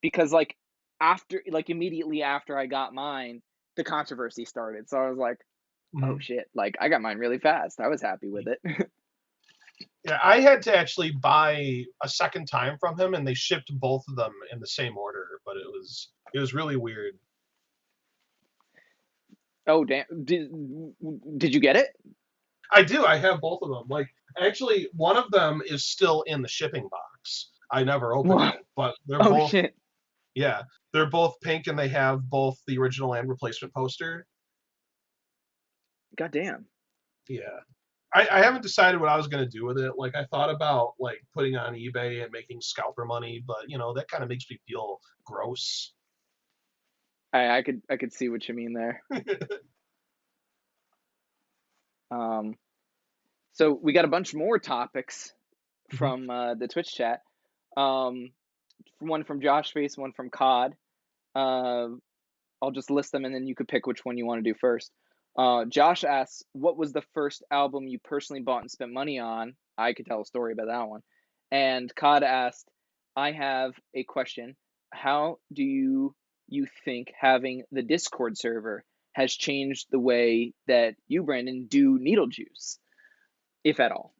Speaker 1: because like after like immediately after I got mine, the controversy started. So I was like, oh
Speaker 2: Hmm.
Speaker 1: shit, like I got mine really fast. I was happy with it.
Speaker 2: Yeah, I had to actually buy a second time from him, and they shipped both of them in the same order. But it was really weird.
Speaker 1: Oh damn. Did you get it?
Speaker 2: I do. I have both of them. Like actually, one of them is still in the shipping box. I never opened
Speaker 1: What?
Speaker 2: it, but they're
Speaker 1: Oh
Speaker 2: both
Speaker 1: shit.
Speaker 2: yeah, they're both pink, and they have both the original and replacement poster.
Speaker 1: God damn.
Speaker 2: Yeah. I haven't decided what I was gonna do with it. Like I thought about like putting on eBay and making scalper money, but that kind of makes me feel gross.
Speaker 1: I could see what you mean there. Um, so we got a bunch more topics
Speaker 2: Mhm.
Speaker 1: from the Twitch chat. Um, one from Josh Face, one from Cod. Uh, I'll just list them and then you could pick which one you want to do first. Josh asks, "What was the first album you personally bought and spent money on?" I could tell a story about that one. And Cod asked, "I have a question. How do you think having the Discord server has changed the way that you, Brandon, do Needlejuice, if at all?"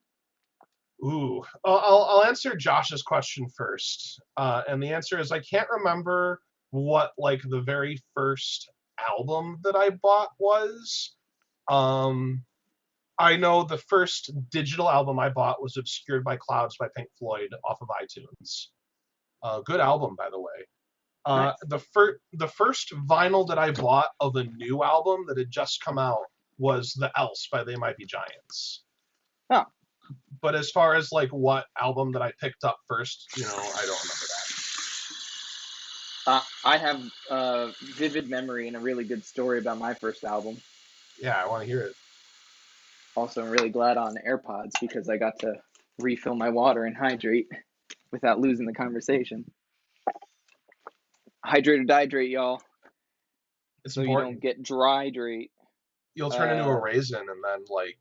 Speaker 2: Ooh, I'll answer Josh's question first, and the answer is I can't remember what like the very first album that I bought was. Um, I know the first digital album I bought was "Obscured by Clouds" by Pink Floyd off of iTunes. Good album, by the way.
Speaker 1: Nice.
Speaker 2: The first vinyl that I bought of a new album that had just come out was "The Else" by They Might Be Giants.
Speaker 1: Oh,
Speaker 2: But as far as like what album that I picked up first, I don't remember that.
Speaker 1: I have a vivid memory and a really good story about my first album.
Speaker 2: Yeah, I want to hear it.
Speaker 1: Also, I'm really glad on AirPods because I got to refill my water and hydrate without losing the conversation. Hydrate or dihydrate, y'all,
Speaker 2: It's
Speaker 1: so you don't
Speaker 2: important.
Speaker 1: get drydrate.
Speaker 2: You'll turn into a
Speaker 1: Uh,
Speaker 2: raisin and then like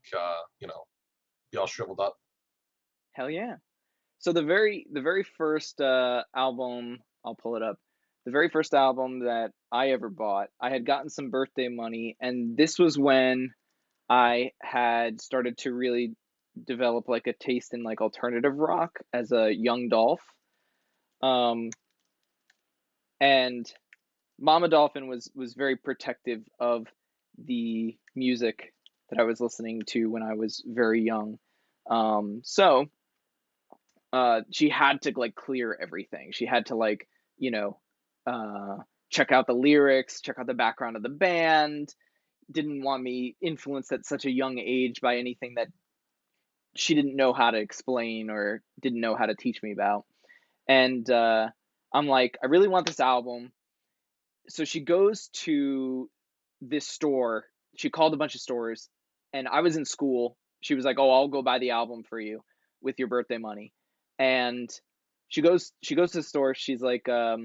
Speaker 2: be all shriveled up.
Speaker 1: hell yeah. So the very first album, I'll pull it up. The very first album that I ever bought, I had gotten some birthday money, and this was when I had started to really develop like a taste in like alternative rock as a young Dolph. Um, and Mama Dolphin was very protective of the music that I was listening to when I was very young. So she had to like clear everything. She had to like, you know, uh, check out the lyrics, check out the background of the band. Didn't want me influenced at such a young age by anything that she didn't know how to explain or didn't know how to teach me about. And I'm like, I really want this album. So she goes to this store. She called a bunch of stores, and I was in school. She was like, "Oh, I'll go buy the album for you with your birthday money." And she goes to the store. She's like, ah,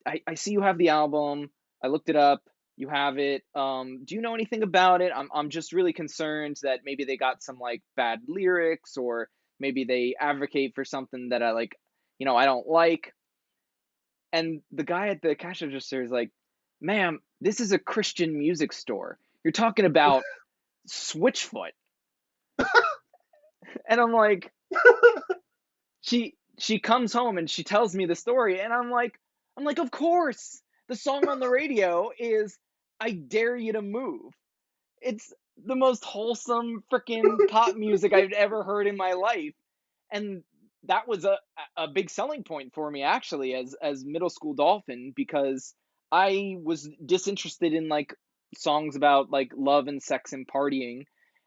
Speaker 1: I see you have the album. I looked it up. You have it. Do you know anything about it? I'm just really concerned that maybe they got some like bad lyrics, or maybe they advocate for something that I like, I don't like. And the guy at the cash register is like, "Ma'am, this is a Christian music store. You're talking about Switchfoot." And I'm like, she comes home and she tells me the story, and I'm like, of course. The song on the radio is "I Dare You to Move." It's the most wholesome freaking pop music I've ever heard in my life. And that was a big selling point for me, actually, as middle school Dolphin, because I was disinterested in like songs about like love and sex and partying,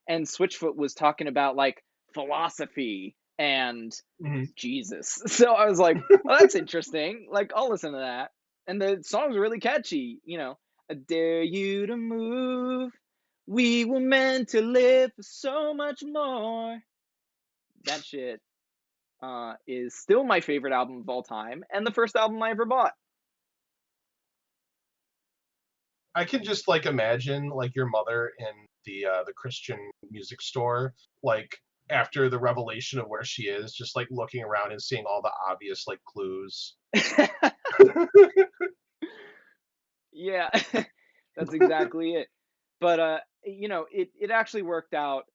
Speaker 1: and Switchfoot was talking about like philosophy and
Speaker 2: Mhm.
Speaker 1: Jesus. So I was like, "Oh, that's interesting. Like, I'll listen to that." And the song's really catchy, "I dare you to move. We were meant to live for so much more." That shit is still my favorite album of all time, and the first album I ever bought.
Speaker 2: I can just like imagine like your mother in the Christian music store, like after the revelation of where she is, just like looking around and seeing all the obvious like clues.
Speaker 1: Yeah, that's exactly it. But it actually worked out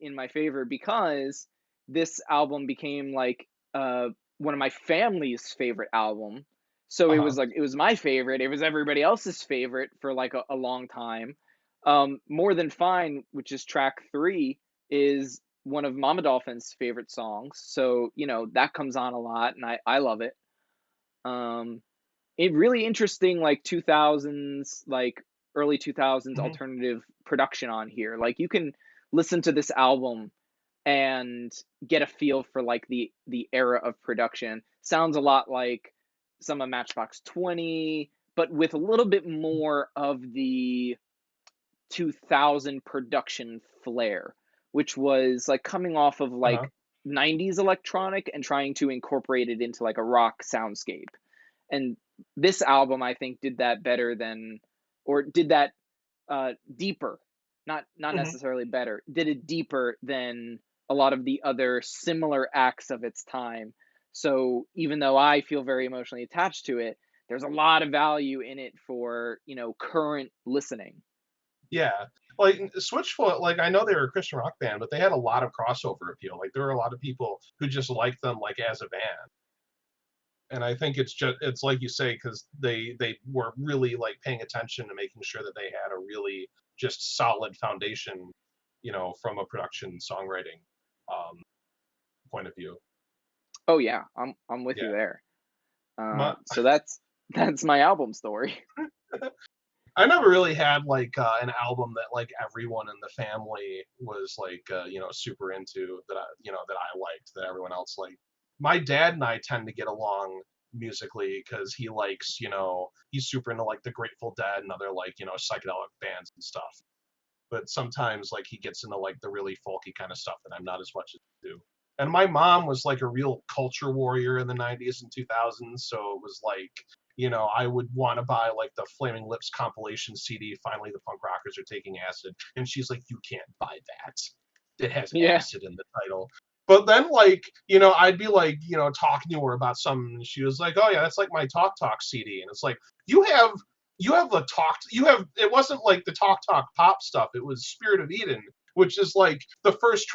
Speaker 1: in my favor, because this album became like one of my family's favorite album. So it
Speaker 2: Uh-huh.
Speaker 1: was like it was my favorite. It was everybody else's favorite for like a long time. More Than Fine, which is track 3, is one of Mama Dolphin's favorite songs. So that comes on a lot, and I love it. Um, it really interesting like 2000s, like early 2000s
Speaker 2: Hmm.
Speaker 1: alternative production on here. Like you can listen to this album and get a feel for like the era of production. Sounds a lot like some of Matchbox 20, but with a little bit more of the 2000 production flair, which was like coming off of
Speaker 2: Uh-huh.
Speaker 1: like 90s electronic and trying to incorporate it into like a rock soundscape. And this album, I think, did that better than, or did that deeper, not
Speaker 2: Hmm.
Speaker 1: necessarily better, did it deeper than a lot of the other similar acts of its time. So even though I feel very emotionally attached to it, there's a lot of value in it for current listening.
Speaker 2: Yeah. Like Switchfoot, like I know they were a Christian rock band, but they had a lot of crossover appeal. Like there were a lot of people who just liked them like as a band. And I think it's like you say, because they were really like paying attention to making sure that they had a really just solid foundation, from a production songwriting um, point of view.
Speaker 1: Oh yeah, I'm with you
Speaker 2: Yeah.
Speaker 1: there.
Speaker 2: My,
Speaker 1: So that's my album story.
Speaker 2: I never really had like an album that like everyone in the family was like super into, that I liked, that everyone else liked. My dad and I tend to get along musically because he likes, he's super into like the Grateful Dead and other like psychedelic bands and stuff. But sometimes like he gets into like the really folky kind of stuff that I'm not as much into. And my mom was like a real culture warrior in the 90s and 2000s, so it was like, I would want to buy like the Flaming Lips compilation CD, Finally the Punk Rockers Are Taking Acid, and she's like, you can't buy that. It has
Speaker 1: Yeah.
Speaker 2: acid in the title. But then like, I'd be like, talking to her about something, and she was like, oh yeah, that's like my Talk Talk CD. And it's like, you have it wasn't like the Talk Talk pop stuff, it was Spirit of Eden, which is like the first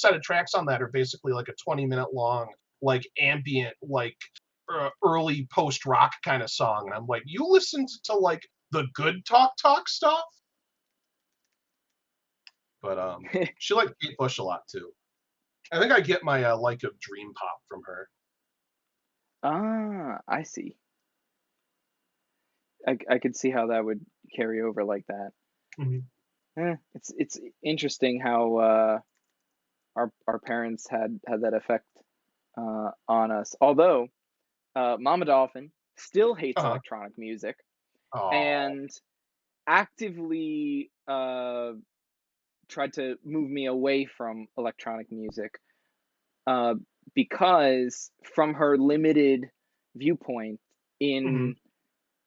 Speaker 2: set of tracks on that are basically like a 20-minute long like ambient like early post rock kind of song. And I'm like, you listened to like the good Talk Talk stuff? But she liked Kate Bush a lot too. I think I get my like of Dream Pop from her.
Speaker 1: Ah, I see. I could see how that would carry over like that.
Speaker 2: Hmm.
Speaker 1: It's interesting how our parents had that effect on us. Although Mama Dolphin still hates
Speaker 2: Uh-huh.
Speaker 1: electronic music
Speaker 2: Oh.
Speaker 1: and actively tried to move me away from electronic music uh, because from her limited viewpoint
Speaker 2: Hmm.
Speaker 1: in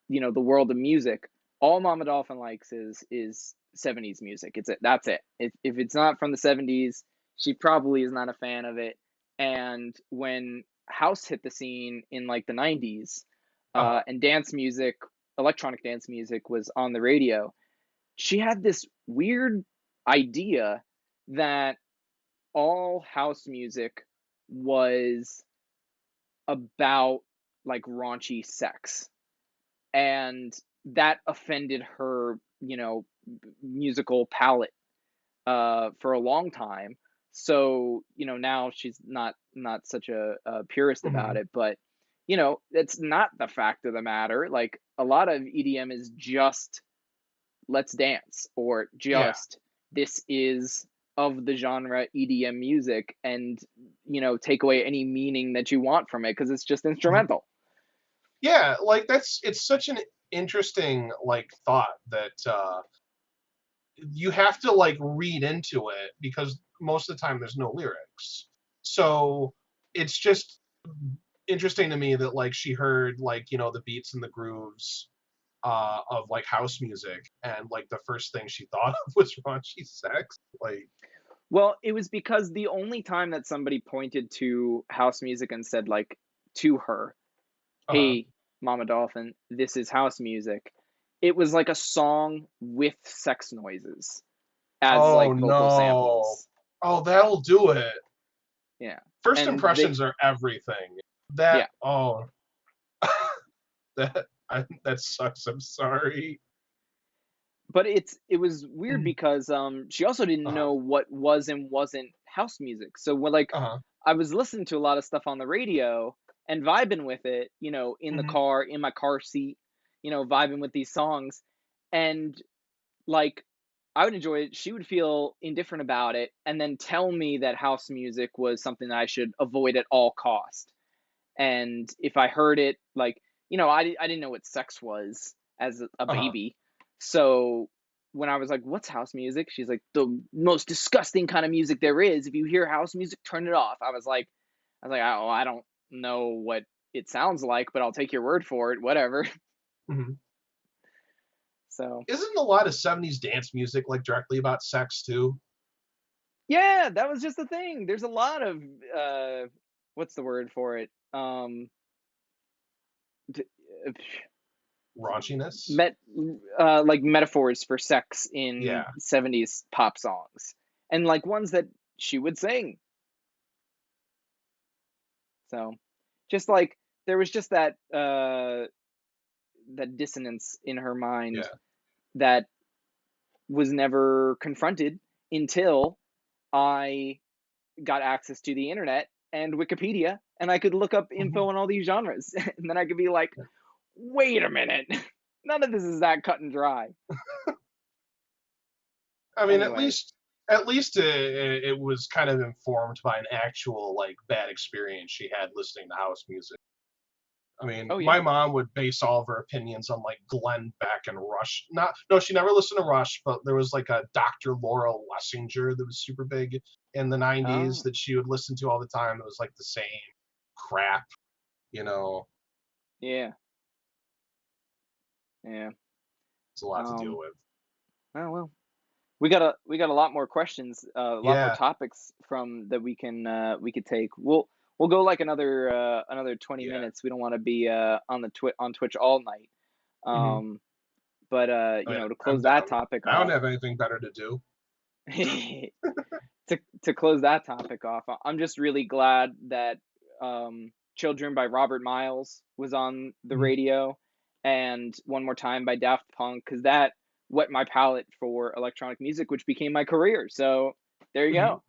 Speaker 1: the world of music, all Mama Dolphin likes is 70s music. That's it. If it's not from the 70s, she probably is not a fan of it. And when house hit the scene in like the 90s,
Speaker 2: Uh-huh.
Speaker 1: and dance music, electronic dance music was on the radio, she had this weird idea that all house music was about like raunchy sex, and that offended her musical palate for a long time. So now she's not such a purist about
Speaker 2: Hmm.
Speaker 1: it, but it's not the fact of the matter. Like a lot of EDM is just let's dance, or
Speaker 2: Yeah.
Speaker 1: just this is of the genre EDM music, and take away any meaning that you want from it because it's just
Speaker 2: Mhm.
Speaker 1: instrumental.
Speaker 2: Yeah, like it's such an interesting like thought that you have to like read into it because most of the time there's no lyrics. So it's just interesting to me that like she heard like, the beats and the grooves of like house music and like the first thing she thought of was raunchy sex. Like,
Speaker 1: Well, it was because the only time that somebody pointed to house music and said, like, to her,
Speaker 2: uh-huh.
Speaker 1: "Hey, Mama Dolphin, this is house music," it was like a song with sex noises as
Speaker 2: Oh
Speaker 1: like vocal
Speaker 2: no.
Speaker 1: samples.
Speaker 2: Oh, that'll do it.
Speaker 1: Yeah.
Speaker 2: First
Speaker 1: And they
Speaker 2: impressions are everything. That
Speaker 1: yeah,
Speaker 2: oh that sucks. I'm sorry.
Speaker 1: but it was weird
Speaker 2: Mhm.
Speaker 1: because she also didn't
Speaker 2: Uh-huh.
Speaker 1: know what was and wasn't house music. So when like
Speaker 2: Uh-huh.
Speaker 1: I was listening to a lot of stuff on the radio and vibing with it, in the
Speaker 2: Hmm.
Speaker 1: car, in my car seat, vibing with these songs, and like I would enjoy it. She would feel indifferent about it and then tell me that house music was something that I should avoid at all cost. And if I heard it, like, I didn't know what sex was as a
Speaker 2: Uh-huh.
Speaker 1: baby. So when I was like, what's house music? She's like, the most disgusting kind of music there is. If you hear house music, turn it off. Oh, I don't know what it sounds like, but I'll take your word for it, whatever.
Speaker 2: Hmm.
Speaker 1: So
Speaker 2: Isn't a lot of 70s dance music like directly about sex too?
Speaker 1: yeah, that was just the thing. There's a lot of what's the word for it? D- uh,
Speaker 2: Raunchiness?
Speaker 1: met like metaphors for sex in
Speaker 2: Yeah.
Speaker 1: 70s pop songs, and like ones that she would sing. So just like there was just that dissonance in her mind
Speaker 2: Yeah.
Speaker 1: that was never confronted until I got access to the internet and Wikipedia, and I could look up
Speaker 2: Hmm.
Speaker 1: info on all these genres. And then I could be like, wait a minute, none of this is that cut and dry.
Speaker 2: I mean, at
Speaker 1: Anyway,
Speaker 2: least at least it was kind of informed by an actual like bad experience she had listening to house music. I mean,
Speaker 1: oh
Speaker 2: my
Speaker 1: yeah.
Speaker 2: mom would base all of her opinions on like Glenn Beck and Rush. Not, no, she never listened to Rush, but there was like a Dr. Laura Lessinger that was super big in the 90s
Speaker 1: Oh
Speaker 2: that she would listen to all the time. It was like the same crap, you know,
Speaker 1: yeah, yeah.
Speaker 2: it's a lot to deal
Speaker 1: Um,
Speaker 2: with.
Speaker 1: oh well. We got a lot more questions, a lot more
Speaker 2: Yeah,
Speaker 1: topics from that we could take. We'll go like another 20
Speaker 2: yeah.
Speaker 1: minutes. We don't want to be on Twitch all night.
Speaker 2: Hmm.
Speaker 1: But
Speaker 2: I mean,
Speaker 1: to
Speaker 2: I'm
Speaker 1: close that
Speaker 2: down.
Speaker 1: topic
Speaker 2: I don't
Speaker 1: off,
Speaker 2: have anything better to do.
Speaker 1: to close that topic off, I'm just really glad that Children by Robert Miles was on the
Speaker 2: Mhm.
Speaker 1: radio, and One More Time by Daft Punk, because that whet my palate for electronic music, which became my career. So there you
Speaker 2: Mhm.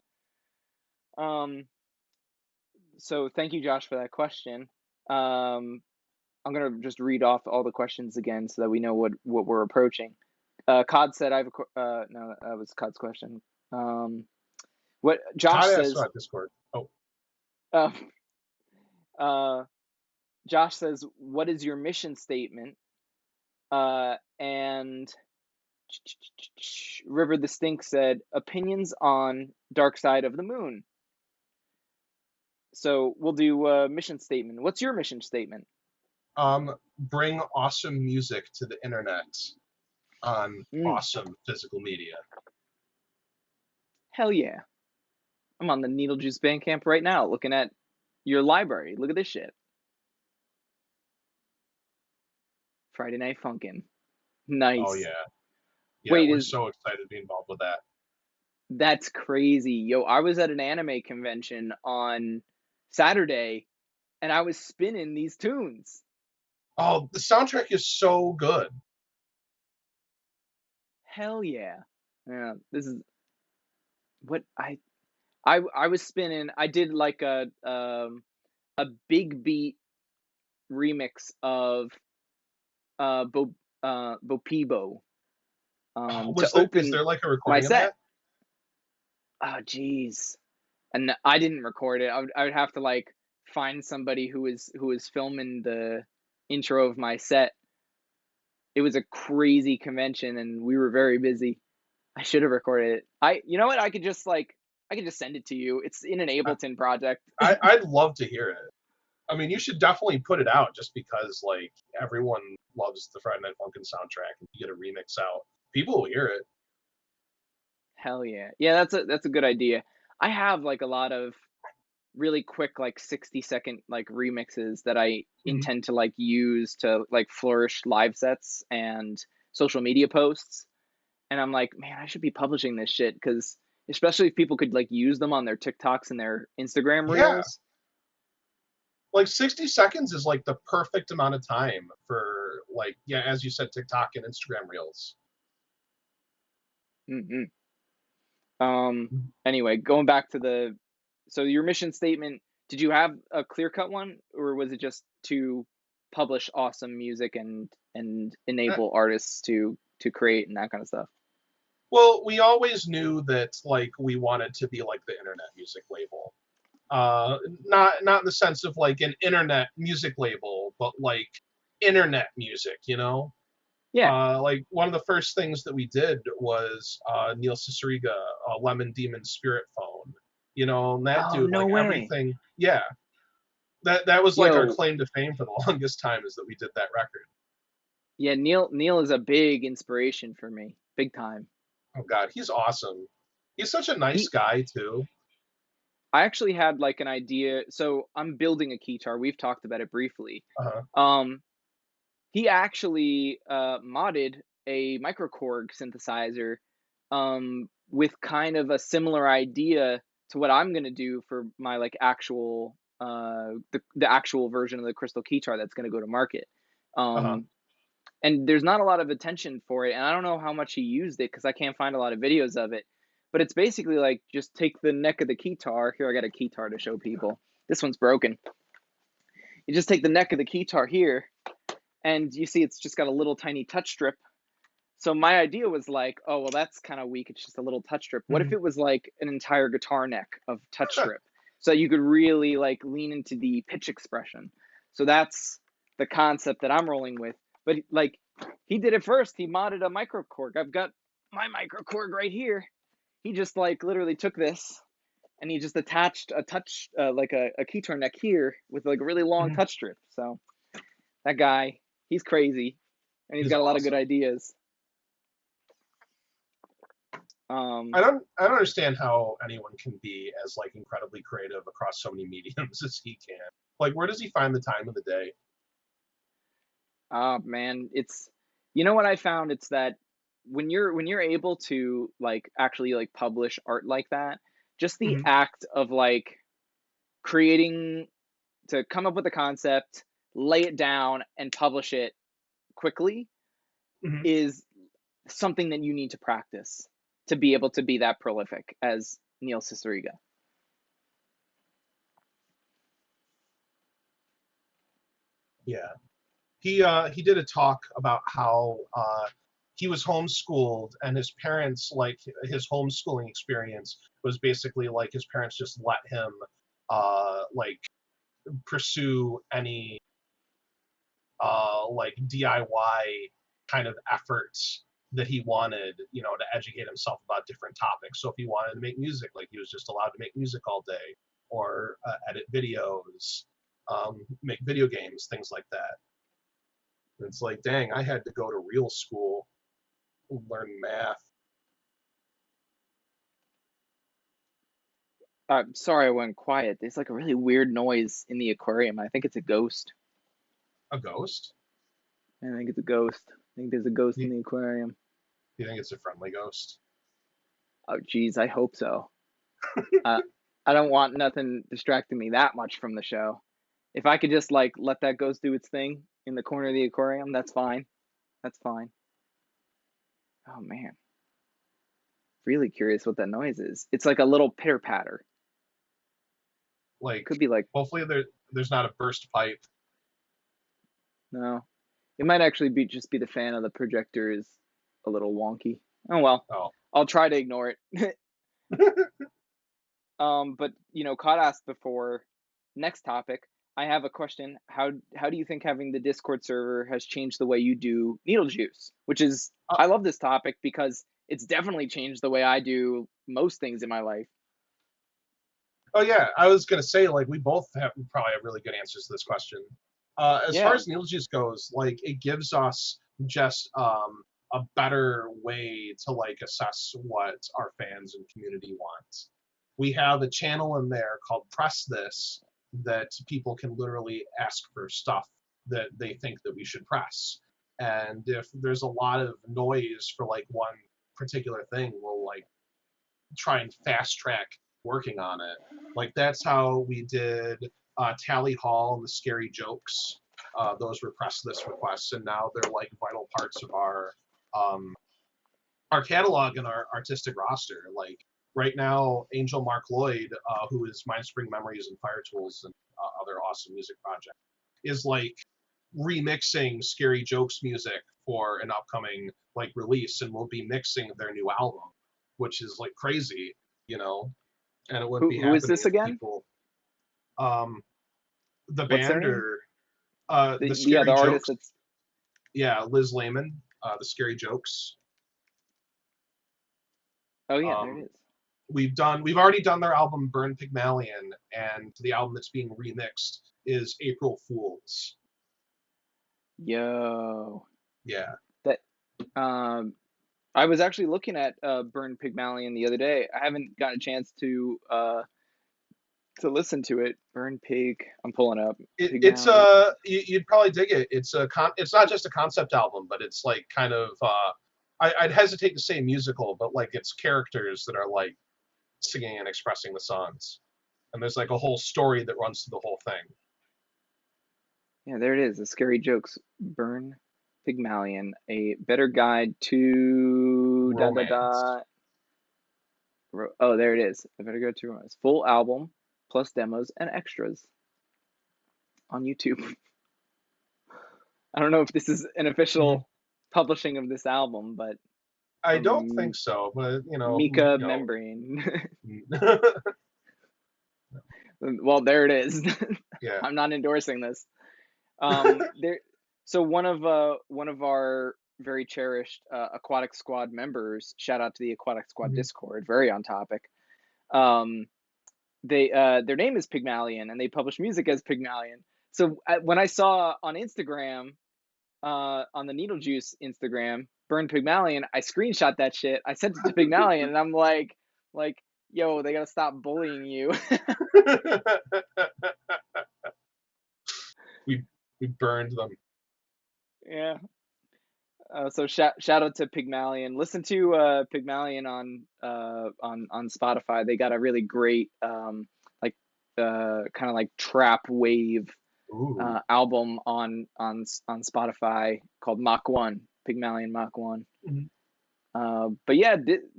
Speaker 1: go. Um, so thank you, Josh, for that question. Um, I'm gonna just read off all the questions again so that we know what we're approaching. Cod said, "I have no, that was Cod's question." What Josh
Speaker 2: Todd asked
Speaker 1: says,
Speaker 2: about Discord. Oh,
Speaker 1: uh, uh, Josh says, "What is your mission statement?" And River the Stink said, "Opinions on Dark Side of the Moon." So we'll do mission statement. What's your mission statement?
Speaker 2: bring awesome music to the internet on
Speaker 1: Mm,
Speaker 2: awesome physical media.
Speaker 1: hell yeah! I'm on the Needlejuice Bandcamp right now, looking at your library. Look at this shit. Friday Night Funkin'.
Speaker 2: Oh
Speaker 1: Nice.
Speaker 2: yeah, yeah,
Speaker 1: Wait,
Speaker 2: we're
Speaker 1: is
Speaker 2: so excited to be involved with that.
Speaker 1: that's crazy. Yo, I was at an anime convention on Saturday and I was spinning these tunes.
Speaker 2: Oh, the soundtrack is so good.
Speaker 1: Hell yeah. Yeah, this is what I was spinning. I did like a big beat remix of Bopibo to
Speaker 2: Was there is
Speaker 1: open
Speaker 2: there like a
Speaker 1: my
Speaker 2: recording of
Speaker 1: set.
Speaker 2: that?
Speaker 1: Oh jeez. And I didn't record it. I would have to like find somebody who was filming the intro of my set. It was a crazy convention and we were very busy. I should have recorded it. You know what? I could just send it to you. It's in an
Speaker 2: I,
Speaker 1: Ableton project.
Speaker 2: I'd love to hear it. I mean, you should definitely put it out just because like everyone loves the Friday Night Funkin' soundtrack, and you get a remix out, people will hear it.
Speaker 1: Hell yeah. Yeah, that's a good idea. I have like a lot of really quick like 60-second like remixes that I
Speaker 2: Mhm.
Speaker 1: intend to like use to like flourish live sets and social media posts. And I'm like, man, I should be publishing this shit because especially if people could like use them on their TikToks and their Instagram
Speaker 2: Yeah,
Speaker 1: reels.
Speaker 2: like 60 seconds is like the perfect amount of time for like yeah, as you said, TikTok and Instagram Reels.
Speaker 1: Hmm. Anyway, going back to so your mission statement, did you have a clear cut one or was it just to publish awesome music and
Speaker 2: Uh,
Speaker 1: enable artists to create and that kind of stuff?
Speaker 2: Well, we always knew that like we wanted to be like the internet music label. Uh, not in the sense of like an internet music label, but like internet music, you know?
Speaker 1: Yeah.
Speaker 2: Like one of the first things that we did was Neil Cicierega, Lemon Demon Spirit Phone. You know, and that
Speaker 1: Oh,
Speaker 2: dude,
Speaker 1: no
Speaker 2: like
Speaker 1: way.
Speaker 2: everything, yeah. That was like our
Speaker 1: Yo,
Speaker 2: claim to fame for the longest time is that we did that record.
Speaker 1: yeah, Neil is a big inspiration for me. Big time.
Speaker 2: Oh God, he's awesome. He's such a nice
Speaker 1: He
Speaker 2: guy too.
Speaker 1: I actually had like an idea. So I'm building a keytar. We've talked about it briefly.
Speaker 2: Uh-huh.
Speaker 1: Um, he actually modded a microKORG synthesizer with kind of a similar idea to what I'm gonna do for my like actual the actual version of the crystal keytar that's gonna go to market.
Speaker 2: Uh-huh.
Speaker 1: Um, and there's not a lot of attention for it, and I don't know how much he used it because I can't find a lot of videos of it. But it's basically like just take the neck of the keytar. Here, I got a keytar to show people. This one's broken. You just take the neck of the keytar here, and you see it's just got a little tiny touch strip. So my idea was like, oh well, that's kind of weak. It's just a little touch strip. What if
Speaker 2: Mhm.
Speaker 1: it was like an entire guitar neck of touch strip, so you could really like lean into the pitch expression? So that's the concept that I'm rolling with. But like, he did it first. He modded a microKORG. I've got my microKORG right here. He just like literally took this and he just attached a touch like a keytar neck here with like a really long
Speaker 2: Mhm.
Speaker 1: touch strip. So that guy, he's crazy, and he's
Speaker 2: He's
Speaker 1: got a lot of good
Speaker 2: awesome.
Speaker 1: ideas.
Speaker 2: I
Speaker 1: Um,
Speaker 2: don't understand how anyone can be as like incredibly creative across so many mediums as he can. Like, where does he find the time of the day?
Speaker 1: oh man, it's you know what I found? It's that when you're able to like actually like publish art like that, just the
Speaker 2: Hmm.
Speaker 1: act of like creating to come up with a concept, lay it down, and publish it quickly
Speaker 2: Hmm.
Speaker 1: is something that you need to practice to be able to be that prolific as Neil Cicierega.
Speaker 2: Yeah. He did a talk about how he was homeschooled, and his parents, like, his homeschooling experience was basically like his parents just let him like pursue any like DIY kind of efforts that he wanted, to educate himself about different topics. So if he wanted to make music, like, he was just allowed to make music all day, or edit videos, make video games, things like that. And it's like, dang, I had to go to real school, learn math.
Speaker 1: Sorry, I went quiet. There's like a really weird noise in the aquarium. I think it's a ghost.
Speaker 2: A ghost?
Speaker 1: I think it's a ghost. I think there's a ghost
Speaker 2: Do
Speaker 1: in
Speaker 2: you,
Speaker 1: the aquarium.
Speaker 2: do you think it's a friendly ghost?
Speaker 1: Oh, geez, I hope so. Uh, I don't want nothing distracting me that much from the show. If I could just like let that ghost do its thing in the corner of the aquarium, that's fine. That's fine. Oh man, really curious what that noise is. It's like a little pitter patter.
Speaker 2: Like,
Speaker 1: Could be like,
Speaker 2: hopefully there's not a burst pipe.
Speaker 1: no. It might actually be just be the fan of the projector is a little wonky. Oh well,
Speaker 2: Oh.
Speaker 1: I'll try to ignore it. But Cod asked before. Next topic. I have a question. How do you think having the Discord server has changed the way you do Needlejuice? Which is,
Speaker 2: Uh,
Speaker 1: I love this topic because it's definitely changed the way I do most things in my life.
Speaker 2: oh yeah, I was gonna say, like, we both probably have really good answers to this question. As far
Speaker 1: Yeah.
Speaker 2: as Needlejuice goes, like, it gives us just a better way to, like, assess what our fans and community want. We have a channel in there called Press This, that people can literally ask for stuff that they think that we should press. And if there's a lot of noise for, like, one particular thing, we'll, like, try and fast track working on it. Like, that's how we did Tally Hall and the Scary Jokes. Those were Press This requests, and now they're like vital parts of our catalog and our artistic roster. Like, right now, Angel Mark Lloyd, who is Mindspring Memories and Fire Tools and other awesome music projects, is like remixing Scary Jokes music for an upcoming like release, and we'll be mixing their new album, which is like crazy, you know. And it wouldn't be
Speaker 1: Who is
Speaker 2: happening
Speaker 1: this
Speaker 2: if
Speaker 1: again?
Speaker 2: people, um, the
Speaker 1: What's their
Speaker 2: band,
Speaker 1: name?
Speaker 2: or the
Speaker 1: The
Speaker 2: Scary
Speaker 1: artist
Speaker 2: Jokes.
Speaker 1: that's.
Speaker 2: Yeah, Liz Layman, the Scary Jokes.
Speaker 1: Oh yeah, there
Speaker 2: Um,
Speaker 1: it is.
Speaker 2: we've already done their album Burn Pygmalion, and the album that's being remixed is April Fools.
Speaker 1: Yo.
Speaker 2: Yeah.
Speaker 1: That I was actually looking at Burn Pygmalion the other day. I haven't gotten a chance to listen to it. Burn Pig. I'm pulling up
Speaker 2: It's
Speaker 1: Pygmalion.
Speaker 2: you'd probably dig it. It's not just a concept album, but it's like kind of I'd hesitate to say musical, but like it's characters that are like singing and expressing the songs, and there's like a whole story that runs through the whole thing.
Speaker 1: Yeah, there it is. The Scary Jokes. Burn Pygmalion. A better guide to da da
Speaker 2: Romance.
Speaker 1: da. Oh, there it is. A better guide to romance. Full album plus demos and extras on YouTube. I don't know if this is an
Speaker 2: Mhm.
Speaker 1: official publishing of this album, but
Speaker 2: I don't
Speaker 1: from
Speaker 2: think so, but
Speaker 1: Mika Membrane.
Speaker 2: who.
Speaker 1: Well, there it is.
Speaker 2: Yeah.
Speaker 1: I'm not endorsing this. There. So one of our very cherished Aquatic Squad members. Shout out to the Aquatic Squad
Speaker 2: Mhm.
Speaker 1: Discord. Very on topic. Um, they their name is Pygmalion, and they publish music as Pygmalion. So when I saw on Instagram, on the Needlejuice Instagram, Burn Pygmalion, I screenshot that shit. I sent it to Pygmalion, and I'm like, yo, they gotta stop bullying you.
Speaker 2: we we burned them.
Speaker 1: Yeah. So shout out to Pygmalion. Listen to Pygmalion on Spotify. They got a really great like kind of like trap wave
Speaker 2: Ooh.
Speaker 1: album on Spotify called Mach 1. Pygmalion Mach 1.
Speaker 2: Mhm.
Speaker 1: But yeah,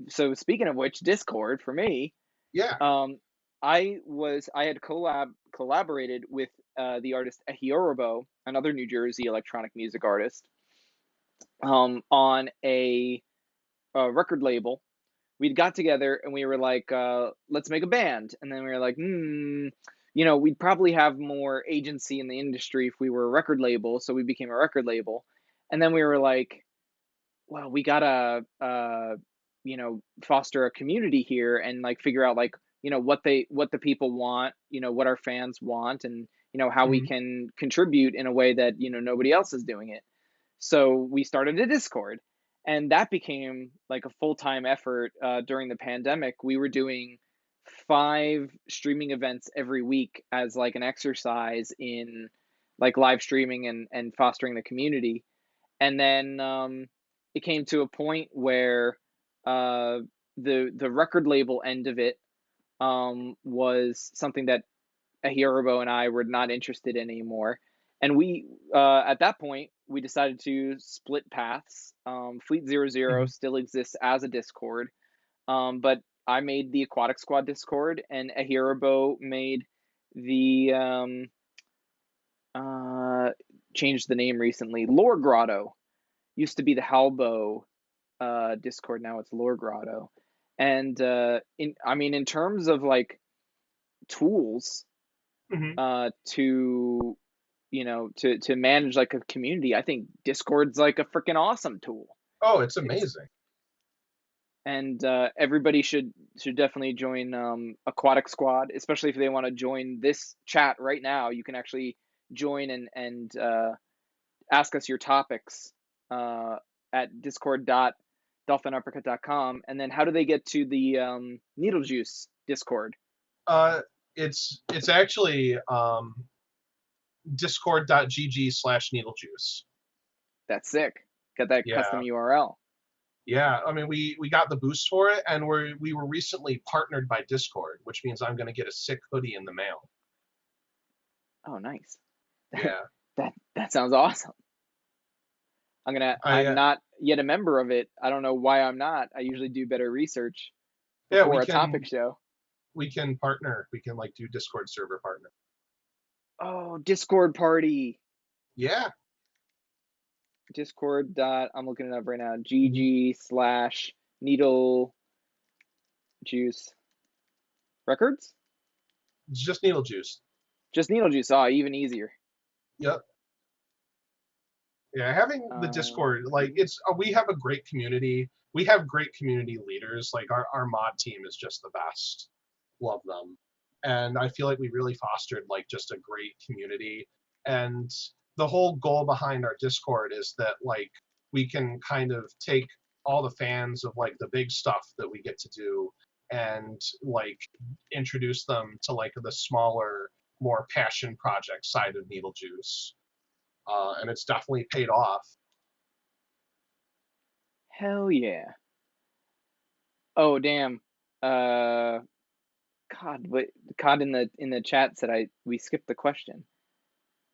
Speaker 1: so speaking of which, Discord for me,
Speaker 2: Yeah.
Speaker 1: um, I had collaborated with the artist Ehiorobo, another New Jersey electronic music artist, on a record label. We'd got together and we were like, let's make a band. And then we were like, we'd probably have more agency in the industry if we were a record label. So we became a record label. And then we were like, well, we gotta, foster a community here and like figure out like, what the people want, what our fans want, and, how we
Speaker 2: Mhm.
Speaker 1: can contribute in a way that, nobody else is doing it. So we started a Discord, and that became like a full-time effort during the pandemic. We were doing 5 streaming events every week as like an exercise in like live streaming and fostering the community. And then it came to a point where uh, the record label end of it was something that Hiribo and I were not interested in anymore. And we, at that point, we decided to split paths. Fleet 00
Speaker 2: Mhm.
Speaker 1: still exists as a Discord, but I made the Aquatic Squad Discord, and Ahiribo made the uh, changed the name recently. Lore Grotto used to be the Halbo Discord. Now it's Lore Grotto. And in terms of like tools
Speaker 2: Mhm.
Speaker 1: to to manage like a community, I think Discord's like a freaking awesome tool.
Speaker 2: Oh, it's
Speaker 1: It's
Speaker 2: amazing.
Speaker 1: and everybody should definitely join Aquatic Squad, especially if they want to join this chat right now. You can actually join and ask us your topics at discord.dolphinuppercut.com. And then how do they get to the Needlejuice Discord?
Speaker 2: Uh, it's actually discord.gg/needlejuice.
Speaker 1: That's sick. Got that custom
Speaker 2: Yeah.
Speaker 1: URL.
Speaker 2: Yeah, I mean, we got the boost for it, and we were recently partnered by Discord, which means I'm going to get a sick hoodie in the mail.
Speaker 1: Oh, nice.
Speaker 2: Yeah,
Speaker 1: That sounds awesome.
Speaker 2: I
Speaker 1: I'm not yet a member of it. I don't know why I'm not. I usually do better research
Speaker 2: yeah,
Speaker 1: before a topic show.
Speaker 2: we can partner. We can like do Discord server partner.
Speaker 1: Oh, Discord party.
Speaker 2: Yeah.
Speaker 1: Discord dot I'm looking it up right now.
Speaker 2: Mhm.
Speaker 1: GG/Needle Juice Records?
Speaker 2: It's just needle juice.
Speaker 1: Just Needlejuice. Oh, even easier.
Speaker 2: Yep. Yeah, having the
Speaker 1: Uh,
Speaker 2: Discord, like it's we have a great community. We have great community leaders. Like our mod team is just the best. Love them. And I feel like we really fostered like just a great community. And the whole goal behind our Discord is that like we can kind of take all the fans of like the big stuff that we get to do and like introduce them to like the smaller, more passion project side of Needle Juice. And it's definitely paid off.
Speaker 1: hell yeah. Oh damn. Uh, God, but God in the chat said we skipped the question.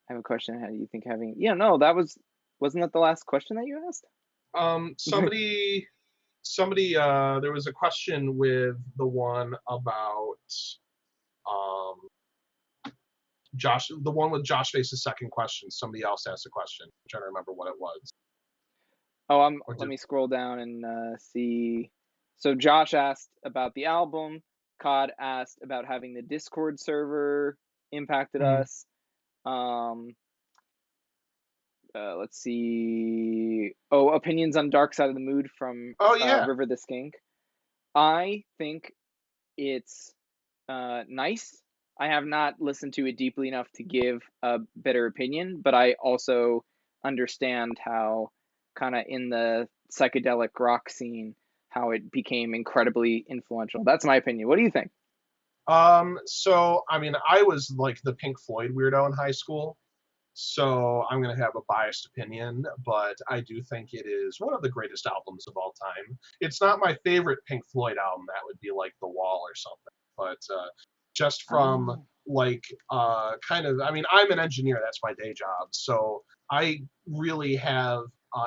Speaker 1: I have a question. How do you think having? Yeah, no, wasn't that the last question that you asked?
Speaker 2: Somebody, there was a question with the one about um, Josh, the one with Josh Face's second question. Somebody else asked a question. I'm trying to remember what it was.
Speaker 1: Oh,
Speaker 2: Or
Speaker 1: let
Speaker 2: did,
Speaker 1: me scroll down and see. So Josh asked about the album. Cod asked about having the Discord server impacted
Speaker 2: mhm.
Speaker 1: us. Um, let's see. Oh, opinions on Dark Side of the Mood from
Speaker 2: Oh yeah.
Speaker 1: River the Skink. I think it's nice. I have not listened to it deeply enough to give a better opinion, but I also understand how, kind of in the psychedelic rock scene, how it became incredibly influential. That's my opinion. What do you think?
Speaker 2: So I mean, I was like the Pink Floyd weirdo in high school. So I'm going to have a biased opinion, but I do think it is one of the greatest albums of all time. It's not my favorite Pink Floyd album. That would be like The Wall or something. But just from
Speaker 1: Oh,
Speaker 2: like kind of, I mean, I'm an engineer. That's my day job. So I really have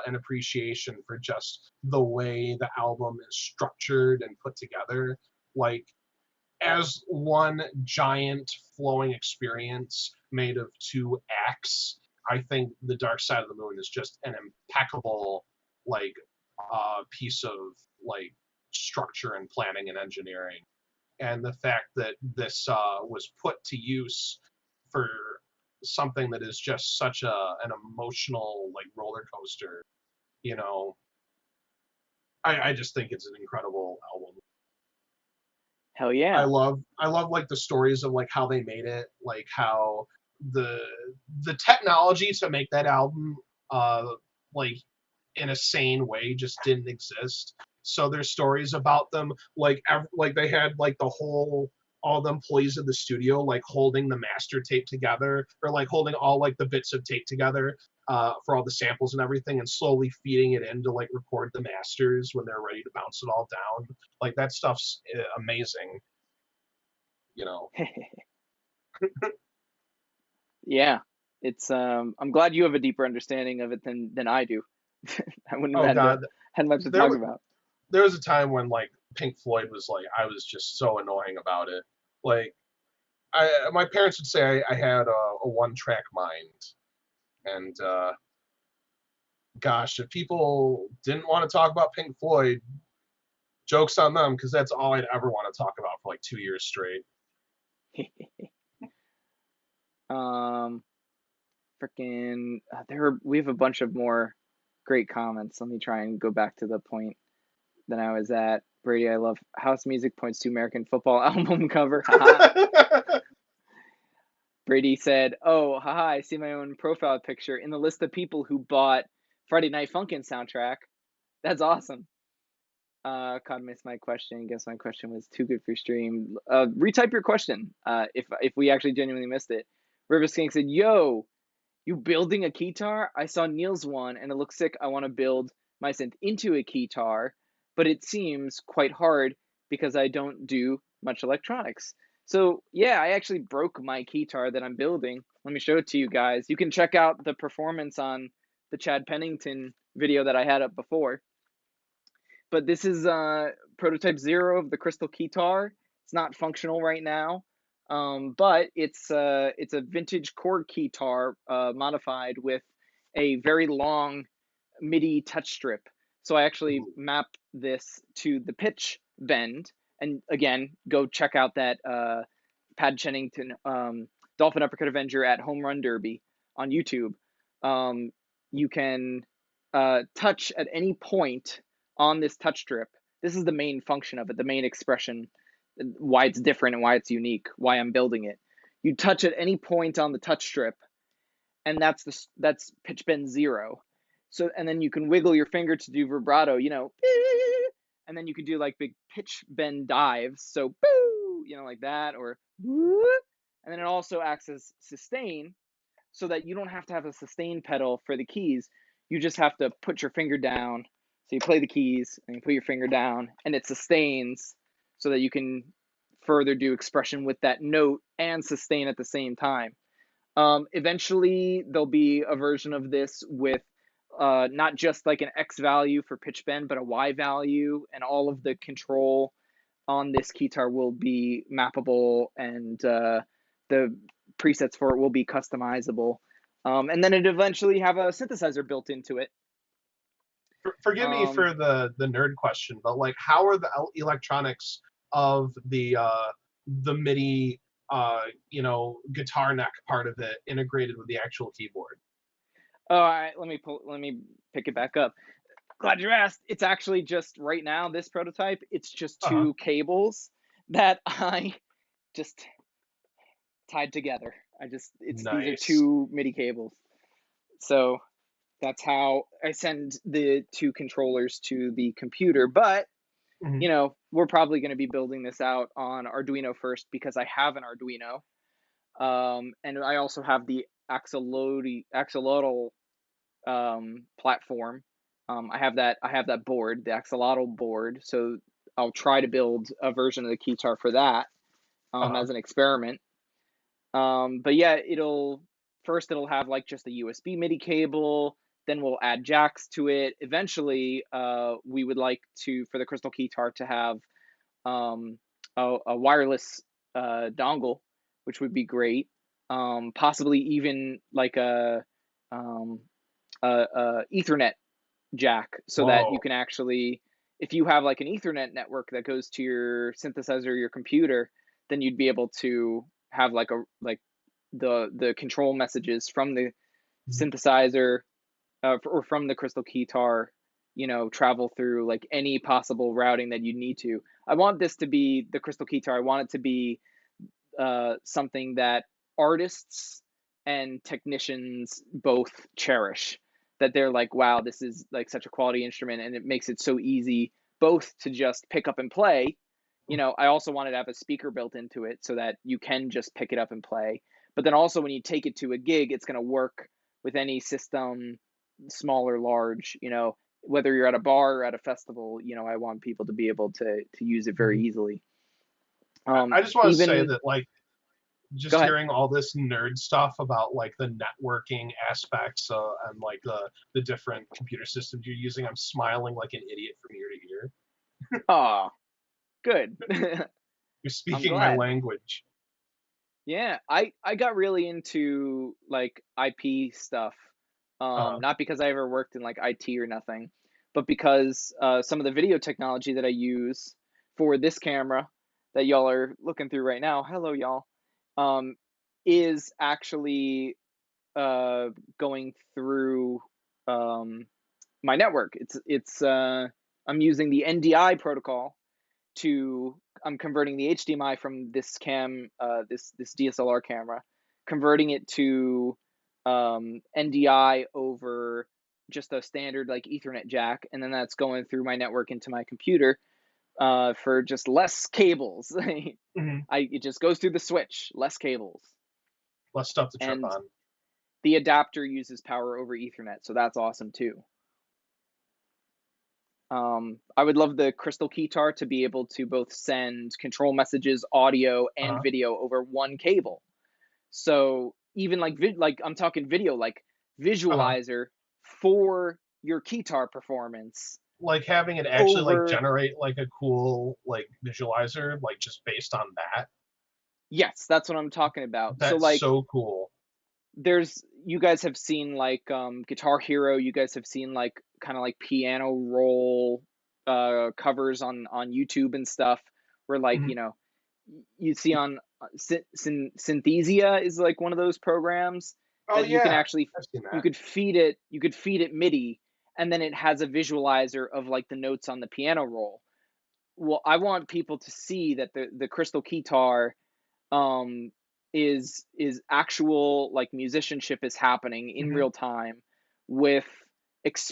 Speaker 2: an appreciation for just the way the album is structured and put together. Like, as one giant flowing experience made of two acts, I think The Dark Side of the Moon is just an impeccable, like, piece of, like, structure and planning and engineering. And the fact that this was put to use for something that is just such an emotional, like, roller coaster, you know, I just think it's an incredible album.
Speaker 1: Hell yeah.
Speaker 2: I love like the stories of like how they made it, like how the the technology to make that album uh like in a sane way just didn't exist. So there's stories about them like like they had like the whole all the employees of the studio like holding the master tape together, or like holding all like the bits of tape together for all the samples and everything, and slowly feeding it in to like record the masters when they're ready to bounce it all down. Like that stuff's amazing, you know.
Speaker 1: Yeah. It's I'm glad you have a deeper understanding of it than I do. I wouldn't
Speaker 2: Oh
Speaker 1: have
Speaker 2: God,
Speaker 1: had much to
Speaker 2: there
Speaker 1: talk
Speaker 2: was
Speaker 1: about.
Speaker 2: there was a time when like Pink Floyd was like I was just so annoying about it. Like my parents would say I had a one track mind, and gosh, if people didn't want to talk about Pink Floyd, jokes on them, because that's all I'd ever want to talk about for like 2 years straight.
Speaker 1: um Freaking we have a bunch of more great comments. Let me try and go back to the point that I was at. Brady, I love house music points to American football album cover. Haha. Brady said, "Oh, haha, I see my own profile picture in the list of people who bought Friday Night Funkin' soundtrack. That's awesome." Cod missed my question. Guess my question was too good for your stream. Retype your question. If we actually genuinely missed it. River Skank said, "Yo, you building a keytar? I saw Neil's one and it looks sick. I want to build my synth into a keytar, but it seems quite hard because I don't do much electronics." So yeah, I actually broke my keytar that I'm building. Let me show it to you guys. You can check out the performance on the Chad Pennington video that I had up before. But this is prototype 0 of the Crystal Keytar. It's not functional right now, but it's a vintage chord keytar modified with a very long MIDI touch strip. So I actually mapped this to the pitch bend, and again, go check out that Pad Chennington Dolphin Uppercut Avenger at Home Run Derby on YouTube. You can touch at any point on this touch strip. This is the main function of it, the main expression, why it's different and why it's unique, why I'm building it. You touch at any point on the touch strip, and that's pitch bend 0. So, and then you can wiggle your finger to do vibrato, and then you can do like big pitch bend dives, so boo, like that, or woo. And then it also acts as sustain, so that you don't have to have a sustain pedal for the keys. You just have to put your finger down. So you play the keys and you put your finger down and it sustains, so that you can further do expression with that note and sustain at the same time. Eventually, there'll be a version of this with not just like an X value for pitch bend, but a Y value, and all of the control on this keytar will be mappable, and the presets for it will be customizable. And then it eventually have a synthesizer built into it.
Speaker 2: Forgive me
Speaker 1: Um,
Speaker 2: for the nerd question, but like, how are the electronics of the MIDI guitar neck part of it integrated with the actual keyboard?
Speaker 1: all right, let me pick it back up. Glad you asked. It's actually just right now, this prototype, it's just
Speaker 2: Uh-huh.
Speaker 1: 2 cables that I just tied together. These are
Speaker 2: Nice.
Speaker 1: 2 MIDI cables. So that's how I send the 2 controllers to the computer. But,
Speaker 2: Mhm.
Speaker 1: we're probably going to be building this out on Arduino first, because I have an Arduino. And I also have the axolotl platform. I have that board, the axolotl board. So I'll try to build a version of the keytar for that
Speaker 2: Uh-huh.
Speaker 1: as an experiment. But yeah, it'll have like just a USB MIDI cable. then we'll add jacks to it. Eventually, we would like to, for the crystal guitar, to have um, a wireless dongle, which would be great. Possibly even like um, a Ethernet jack, so that you
Speaker 2: Whoa.
Speaker 1: can actually, if you have like an Ethernet network that goes to your synthesizer, your computer, then you'd be able to have like the control messages from the
Speaker 2: Mhm.
Speaker 1: synthesizer, or from the crystal guitar, travel through like any possible routing that you need to. I want this to be the crystal guitar. I want it to be something that artists and technicians both cherish. That they're like, wow, this is like such a quality instrument, and it makes it so easy both to just pick up and play. I also wanted to have a speaker built into it so that you can just pick it up and play. But then also, when you take it to a gig, it's going to work with any system, small or large. Whether you're at a bar or at a festival, I want people to be able to use it very
Speaker 2: Mhm.
Speaker 1: easily.
Speaker 2: I just want to say
Speaker 1: Even
Speaker 2: that like
Speaker 1: Go
Speaker 2: just
Speaker 1: ahead.
Speaker 2: hearing all this nerd stuff about like the networking aspects and like the different computer systems you're using, I'm smiling like an idiot from ear to ear.
Speaker 1: Oh, good.
Speaker 2: You're
Speaker 1: I'm
Speaker 2: speaking my
Speaker 1: glad.
Speaker 2: language.
Speaker 1: Yeah, I got really into like IP stuff.
Speaker 2: Uh,
Speaker 1: Not because I ever worked in like IT or nothing, but because some of the video technology that I use for this camera that y'all are looking through right now, hello y'all, um, is actually uh, going through um, my network. I'm using the NDI protocol to I'm converting the HDMI from this this DSLR camera, converting it to NDI over just a standard like Ethernet jack, and then that's going through my network into my computer for just less cables.
Speaker 2: mhm.
Speaker 1: It just goes through the switch, less cables,
Speaker 2: Less stuff to trip
Speaker 1: and
Speaker 2: on.
Speaker 1: the adapter uses power over Ethernet, so that's awesome too. I would love the crystal keytar to be able to both send control messages, audio, and
Speaker 2: Uh-huh.
Speaker 1: video over one cable. So even like like I'm talking video, like
Speaker 2: Uh-huh.
Speaker 1: visualizer for your keytar performance
Speaker 2: Like having it actually like
Speaker 1: over.
Speaker 2: generate like a cool like visualizer, like just based on that.
Speaker 1: Yes, that's what I'm talking about. So
Speaker 2: That's
Speaker 1: like
Speaker 2: so cool.
Speaker 1: there's you guys have seen like Guitar Hero, you guys have seen like kind of like piano roll covers on YouTube and stuff, where like
Speaker 2: Mhm.
Speaker 1: you see on Synthesia is like one of those programs
Speaker 2: Oh
Speaker 1: that you can
Speaker 2: yeah,
Speaker 1: actually,
Speaker 2: I've seen
Speaker 1: you
Speaker 2: that.
Speaker 1: could feed it MIDI, and then it has a visualizer of like the notes on the piano roll. Well, I want people to see that the crystal guitar um is actual like musicianship is happening in
Speaker 2: Mhm.
Speaker 1: real time with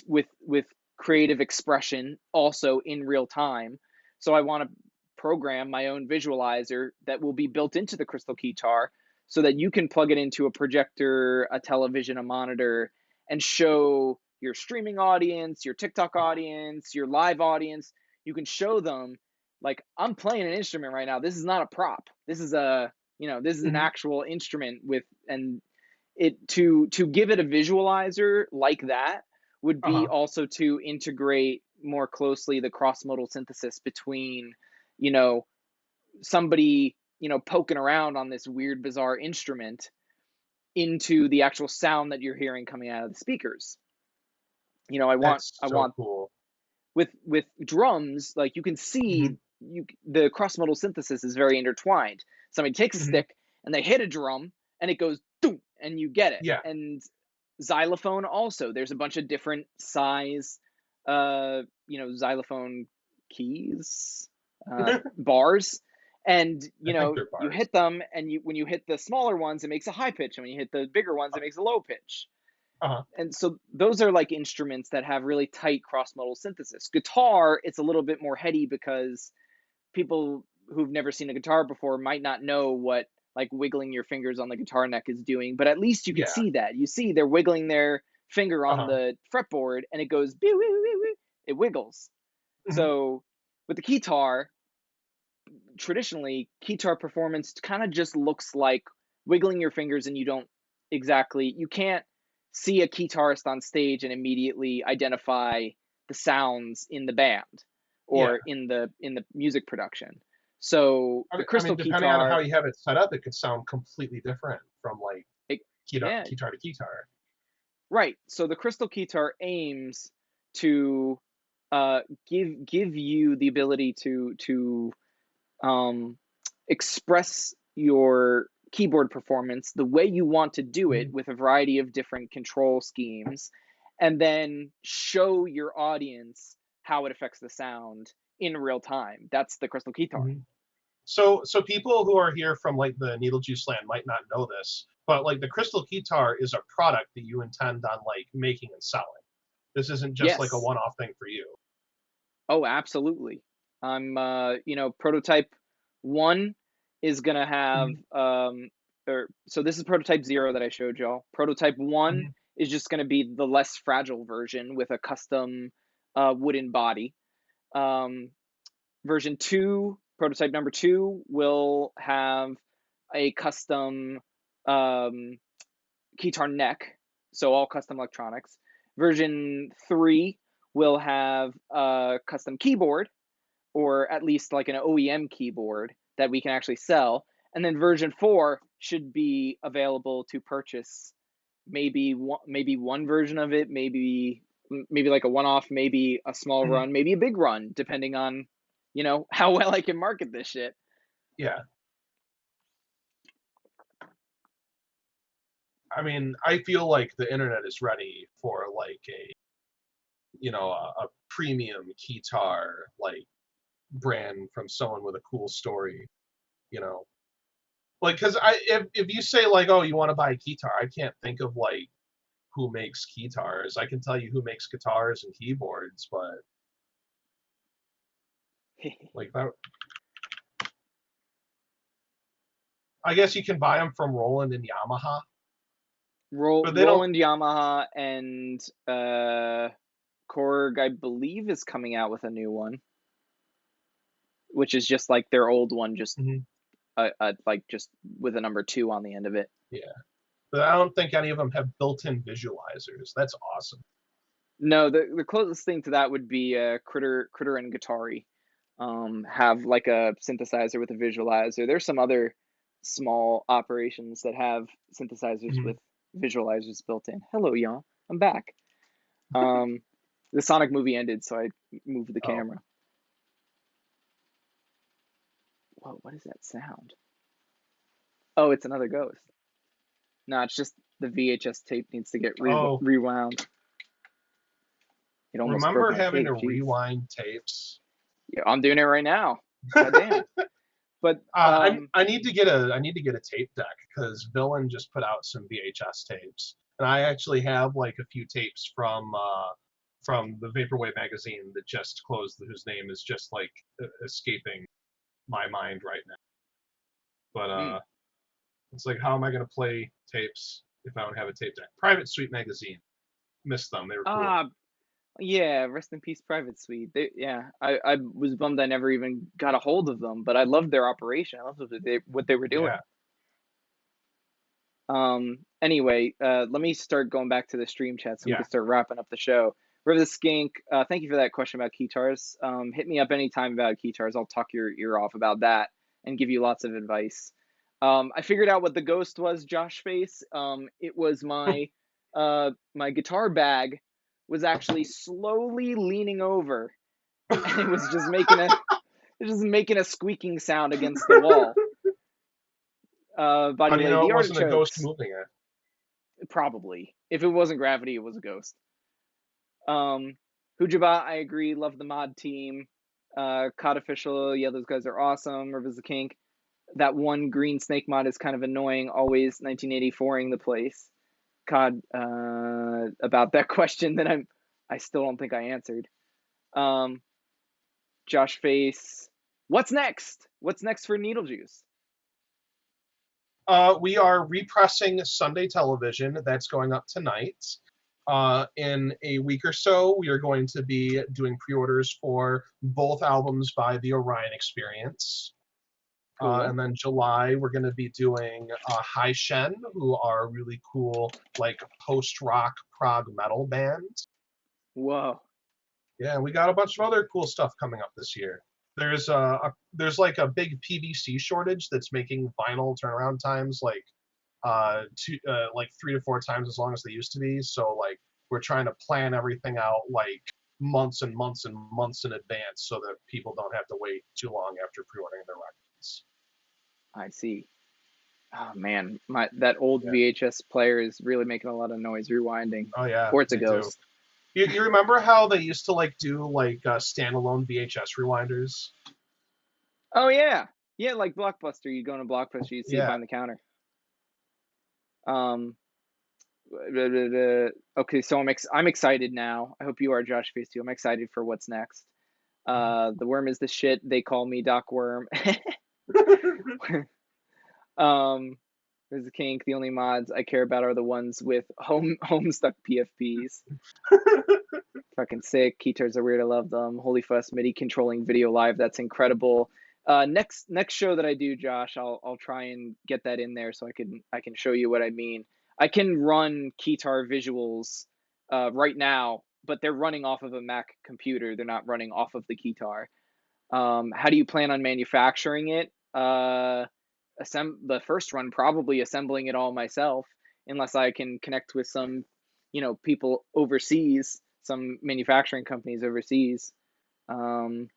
Speaker 1: with creative expression also in real time. So I want to program my own visualizer that will be built into the crystal guitar so that you can plug it into a projector, a television, a monitor, and show your streaming audience, your TikTok audience, your live audience. You can show them like, I'm playing an instrument right now. This is not a prop. This is an
Speaker 2: Mhm.
Speaker 1: actual instrument with, and it to give it a visualizer like that would be
Speaker 2: Uh-huh.
Speaker 1: also to integrate more closely the cross modal synthesis between, you know somebody, poking around on this weird bizarre instrument into the actual sound that you're hearing coming out of the speakers.
Speaker 2: That's
Speaker 1: I
Speaker 2: so
Speaker 1: want
Speaker 2: cool.
Speaker 1: with drums, like you can
Speaker 2: Mhm.
Speaker 1: see, the cross modal synthesis is very intertwined. Somebody takes a
Speaker 2: Mhm.
Speaker 1: stick and they hit a drum and it goes doom, and you get it.
Speaker 2: Yeah.
Speaker 1: And xylophone also, there's a bunch of different size xylophone keys, bars, and
Speaker 2: I think they're
Speaker 1: you
Speaker 2: bars.
Speaker 1: hit them, and when you hit the smaller ones it makes a high pitch, and when you hit the bigger ones it makes a low pitch.
Speaker 2: Uh-huh.
Speaker 1: And so those are like instruments that have really tight cross modal synthesis. Guitar, it's a little bit more heady because people who've never seen a guitar before might not know what like wiggling your fingers on the guitar neck is doing, but at least you can
Speaker 2: Yeah.
Speaker 1: see that. You see they're wiggling their finger on
Speaker 2: Uh-huh.
Speaker 1: the fretboard and it goes it wiggles.
Speaker 2: Mhm.
Speaker 1: So with the guitar, traditionally guitar performance kind of just looks like wiggling your fingers, and you can't see a guitarist on stage and immediately identify the sounds in the band
Speaker 2: Yeah.
Speaker 1: or in the music production. So the
Speaker 2: I mean,
Speaker 1: crystal
Speaker 2: depending on how
Speaker 1: guitar,
Speaker 2: you have it set up, it could sound completely different from like
Speaker 1: it,
Speaker 2: guitar,
Speaker 1: yeah,
Speaker 2: guitar to guitar.
Speaker 1: right. So the crystal guitar aims to uh, give you the ability to um, express your keyboard performance the way you want to do it
Speaker 2: Mhm.
Speaker 1: with a variety of different control schemes, and then show your audience how it affects the sound in real time. That's the crystal guitar.
Speaker 2: Mhm. So people who are here from like the Needlejuice land might not know this, but like the crystal guitar is a product that you intend on like making and selling. This isn't just like a
Speaker 1: Yes.
Speaker 2: one-off thing for you.
Speaker 1: Oh, absolutely. I'm, prototype one is gonna have,
Speaker 2: Mhm.
Speaker 1: or so this is prototype zero that I showed y'all. Prototype one
Speaker 2: Mhm.
Speaker 1: is just gonna be the less fragile version with a custom wooden body. Um, version two, prototype number two, will have a custom um, keytar neck, so all custom electronics. Version three will have a custom keyboard, or at least like an OEM keyboard that we can actually sell. And then version 4 should be available to purchase, maybe one version of it, maybe like a one-off, maybe a small
Speaker 2: Mhm.
Speaker 1: run, maybe a big run, depending on, how well I can market this shit.
Speaker 2: Yeah. I mean, I feel like the internet is ready for like a premium guitar like brand from someone with a cool story, you know. Like, cause if you say like, oh, you want to buy a guitar, I can't think of like who makes guitars. I can tell you who makes guitars and keyboards, but like that, I guess you can buy them from Roland and Yamaha, but they don't.
Speaker 1: Roland, Yamaha, and Korg, I believe, is coming out with a new one, which is just like their old one, just
Speaker 2: Mhm.
Speaker 1: like just with a number two on the end of it.
Speaker 2: Yeah, but I don't think any of them have built-in visualizers. That's awesome.
Speaker 1: No, the closest thing to that would be Critter and Guitari. Have like a synthesizer with a visualizer. There's some other small operations that have synthesizers
Speaker 2: Mhm.
Speaker 1: with visualizers built in. Hello, y'all. I'm back. Um, the Sonic movie ended, so I moved the
Speaker 2: Oh,
Speaker 1: camera. Whoa, what is that sound? Oh, it's another ghost. No, it's just the VHS tape needs to get
Speaker 2: oh,
Speaker 1: rewound. It almost broke
Speaker 2: remember
Speaker 1: my
Speaker 2: having
Speaker 1: tape.
Speaker 2: to
Speaker 1: Jeez.
Speaker 2: rewind tapes?
Speaker 1: Yeah, I'm doing it right now. God damn. But
Speaker 2: I need to get a tape deck because Villain just put out some VHS tapes, and I actually have like a few tapes from the Vaporwave magazine that just closed, whose name is just like escaping my mind right now. But
Speaker 1: mm,
Speaker 2: it's like, how am I gonna play tapes if I don't have a tape deck? Private Suite magazine, missed them. They were cool.
Speaker 1: ah, yeah, rest in peace, Private Suite. Yeah, I was bummed I never even got a hold of them, but I loved their operation. I loved what they were
Speaker 2: Yeah,
Speaker 1: doing. Anyway, let me start going back to the stream chat so we
Speaker 2: yeah.
Speaker 1: can start wrapping up the show. River the Skink, thank you for that question about keytars. Hit me up anytime about keytars. I'll talk your ear off about that and give you lots of advice. I figured out what the ghost was, Josh Face. It was my guitar bag was actually slowly leaning over, and it was just making a squeaking sound against the wall. By
Speaker 2: How
Speaker 1: the
Speaker 2: do you
Speaker 1: way,
Speaker 2: know
Speaker 1: the
Speaker 2: it wasn't a ghost
Speaker 1: artichokes.
Speaker 2: moving it?
Speaker 1: Probably. If it wasn't gravity, it was a ghost. Hujaba, I agree. Love the mod team. Cod Official, yeah, those guys are awesome. Rivers of Kink. That one green snake mod is kind of annoying. Always 1984ing the place. Cod, about that question that I still don't think I answered. Um, Josh Face. What's next? What's next for Needlejuice?
Speaker 2: We are repressing Sunday Television. That's going up tonight. In a week or so, we are going to be doing pre-orders for both albums by the Orion Experience.
Speaker 1: Cool.
Speaker 2: And then July, we're going to be doing Hai Shen, who are a really cool, like, post rock prog metal band.
Speaker 1: Whoa.
Speaker 2: Yeah, we got a bunch of other cool stuff coming up this year. There's like a big PVC shortage that's making vinyl turnaround times like 3 to 4 times as long as they used to be. So like we're trying to plan everything out like months and months and months in advance so that people don't have to wait too long after pre-ordering their records.
Speaker 1: I see. Oh man, my that old
Speaker 2: Yeah.
Speaker 1: VHS player is really making a lot of noise rewinding.
Speaker 2: Oh yeah,
Speaker 1: Or it's a
Speaker 2: me too.
Speaker 1: ghost.
Speaker 2: You remember how they used to like do like standalone VHS rewinders?
Speaker 1: Oh yeah. Yeah, like Blockbuster. You go into Blockbuster, you see it
Speaker 2: Yeah.
Speaker 1: behind the counter. Um okay, so I'm excited now. I hope you are, Josh Face too. I'm excited for what's next. The worm is the shit. They call me Doc Worm. um there's a kink. The only mods I care about are the ones with homestuck PFPs. Fucking sick. Keytards are weird. I love them. Holy fuss, MIDI controlling video live. That's incredible. Next show that I do, Josh, I'll try and get that in there so I can show you what I mean. I can run Keytar visuals right now, but they're running off of a Mac computer. They're not running off of the Keytar. How do you plan on manufacturing it? The first run, probably assembling it all myself, unless I can connect with some, people overseas, some manufacturing companies overseas. Um,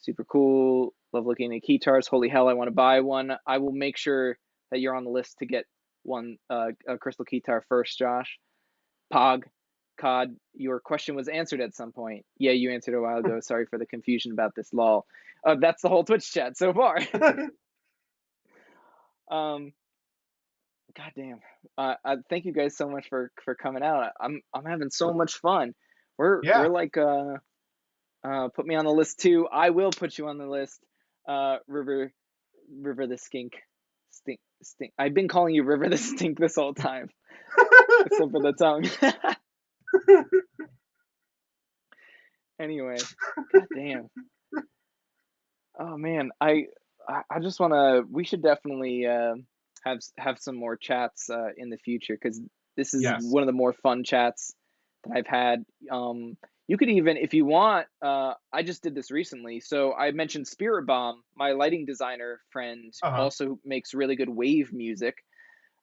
Speaker 1: Super cool. Love looking at keytars. Holy hell, I want to buy one. I will make sure that you're on the list to get one, a crystal keytar first, Josh. Pog, Cod, your question was answered at some point. Yeah, you answered a while ago. Sorry for the confusion about this lol. That's the whole Twitch chat so far. um, Goddamn. I thank you guys so much for coming out. I'm having so much fun. We're
Speaker 2: Yeah.
Speaker 1: like put me on the list too. I will put you on the list. River the skink. Stink. I've been calling you River the Stink this whole time, except for the tongue. Anyway, goddamn. Oh man, I just wanna. We should definitely have some more chats in the future because this is
Speaker 2: Yes.
Speaker 1: one of the more fun chats that I've had. You could even, if you want, I just did this recently. So I mentioned Spirit Bomb, my lighting designer friend,
Speaker 2: Uh-huh.
Speaker 1: also makes really good wave music.